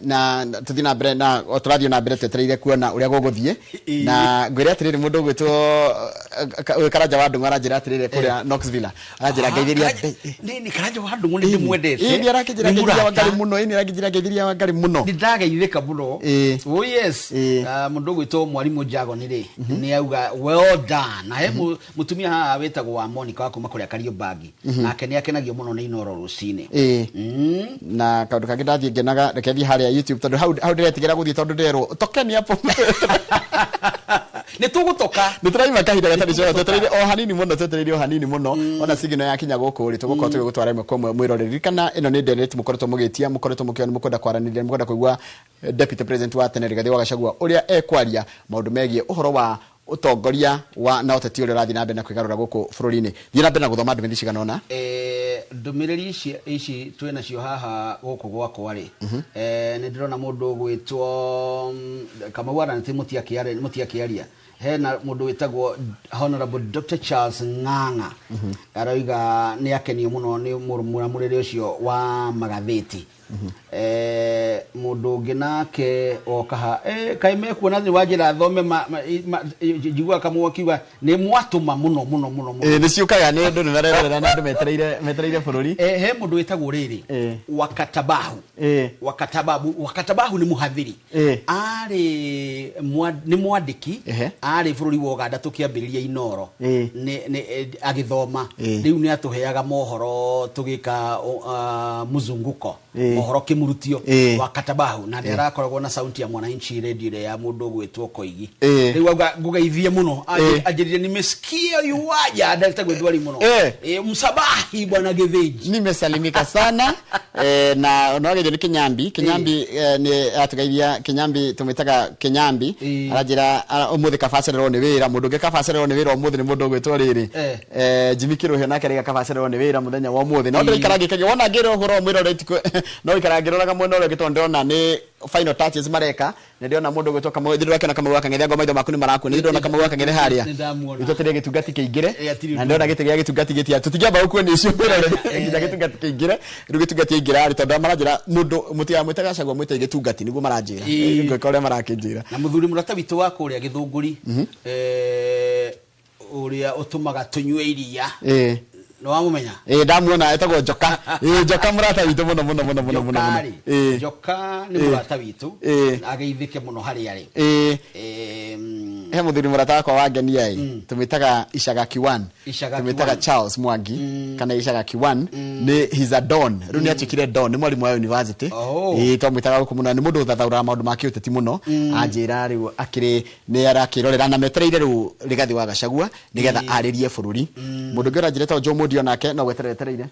Speaker 1: na tuthina mbere na oturathio na mbere twetereire kuona uria guguthie na ngwire atiriri mundu gwitwo Karanja wa Ndung'u aranjira atiriri kuria Knoxville aranjira ngeithiria
Speaker 2: ni Karanja wa Ndung'u ni mwendete
Speaker 1: ni arakijira ngeithiria wangari muno ni arakijira ngeithiria wangari muno
Speaker 2: ni ndageithika muno yes mundu gwitwo Mwalimu Jago ni auga well done na he mutumia ha wetagwo wa Monica wa kuma kuria Kariobagi nake ni akenagio muno ni Inoro Rusine
Speaker 1: na kaundu kangi ndathie ngenaga rekethi haria YouTube tondu how ndiretigera guthie tondu ndero tokeni hapo
Speaker 2: ni tugutoka
Speaker 1: ni turaima kahinda gatari cio twetereire o hanini muno ona signal ya kinya guku ri tugukorwo tugutwara imwe kwa mwiroreri kana ino ni direct mukoretwo mugitia mukoretwo mukiona mukwenda kwaranira mukwenda kuigua deputy president wa tene Rigathi wa Gachagua uria ekwaria maundu megie uhoro wa utongoria wa na uteti uri rathi na mbere na kwigarura guku bururi-ini thie na mbere na guthoma ndumiri ciganona
Speaker 2: ndumiriri ici twina cio haha guku gwakwa ri ni ndirona mundu gwitwo Kamawara nti mutia kiaria hena mundu witagwo Honorable Dr. Charles Ng'ang'a arauga ni akenio muno ni muramuriri ucio wa magatheti mundu nginake okaha kaime kuona ni wajira thome jigwa kama wakiwa ni mwatuma muno
Speaker 1: ni ciukaga ni ndu narerera na ndu metereire bururi
Speaker 2: he mundu witagwo riri wakatabahu ni muhathiri ari ni mwandiki ari bururi wa Uganda tukiambiriria Inoro ni agithoma riu ni atuheaga mohoro tugika muzunguko mohoro kimurutio wakatabahu na ndirakoragwo na sauti ya Mwananchi radio ya mundu gwitwo Koigi riu ngugeithie muno ajirire nimesikia yuwaja ndaleta gwithwari muno msabahi bwana Geveji
Speaker 1: nimesalimika sana na unawageithio ni Kinyambi ni atugeithia Kinyambi tumitaga Kinyambi arajira umuthi kabacererwo ni wira mundu ngekabacererwo ni wira umuthi ni mundu gwitwo riri Jimmy Kiruhe nake rega kabacererwo ni wira muthenya wa umuthi no ndikarange wona ngiro horo mwiro retiko no ikarangiroraga muno ro gitondona ni final touches mareka ni ndiona mundu gwitwo kama ndiro kana kama waka ngeria ngoma maku ni maraku ni ndiona kama waka ngere haria itotere gitungati kiingire na ndiona gitigia gitungati gitia tutigiamba guku ni icio nginya gitungati kiingire ru gitungati ingira ari tondu marajira mundu mutia mwitaga Gachagua mwite gitungati niguo maranjira ngoko ria marakinjira
Speaker 2: na muthuri murata witu wa kuria Githunguri uria utumaga tunywe iria no wamumenya
Speaker 1: ndamuona etagwo Joka Joka murata witu muno
Speaker 2: Joka ni murata witu ageithike muno hari ari
Speaker 1: he muthuri murata wakwa wangenia tumitaga Ishaga Kiwan tumitaga Charles Mwangi kana Ishaga Kiwan ni he's a don riu ni atikire don ni mwalimu wa university tumitaga guku muno ni mundu uthathaura maundu ma kiuteti muno anjira riu akiri ni arakirorera na metereire riu Rigathi wa Gachagua nigetha aririe bururi mundu ngira njireta Jomo Dio nake no gwetereire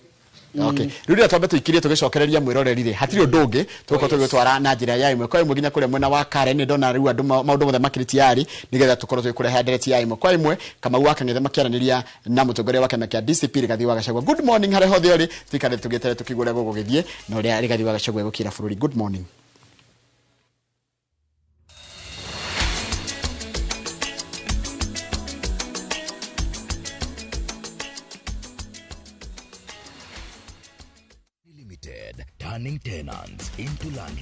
Speaker 1: Okay. Rĩu twambe tũikirie tũgĩcokereria mwĩroreri rĩ hatirĩ ũndũ ũngĩ tũko tũgĩtwara na njĩra ya imwe kwa imwe nginya kũrĩa mwena wa Karen nĩ ndona rĩu andũ maũndũ mothe makiriti yari nĩgetha tũkorwo tũkũrehe ndereti ya imwe kwa imwe kama wake ng'ethe makiaranĩria na mũtongoria wa kĩama kĩa DCP Rigathĩ wa Gachagua. Good morning harĩ hothe ũrĩ tikare tũgĩtere tũkigũre gũgũgĩthiĩ na ũrĩa Rigathĩ wa Gachagua gũkira bũrũri. Good morning.
Speaker 9: Limited, turning tenants into land.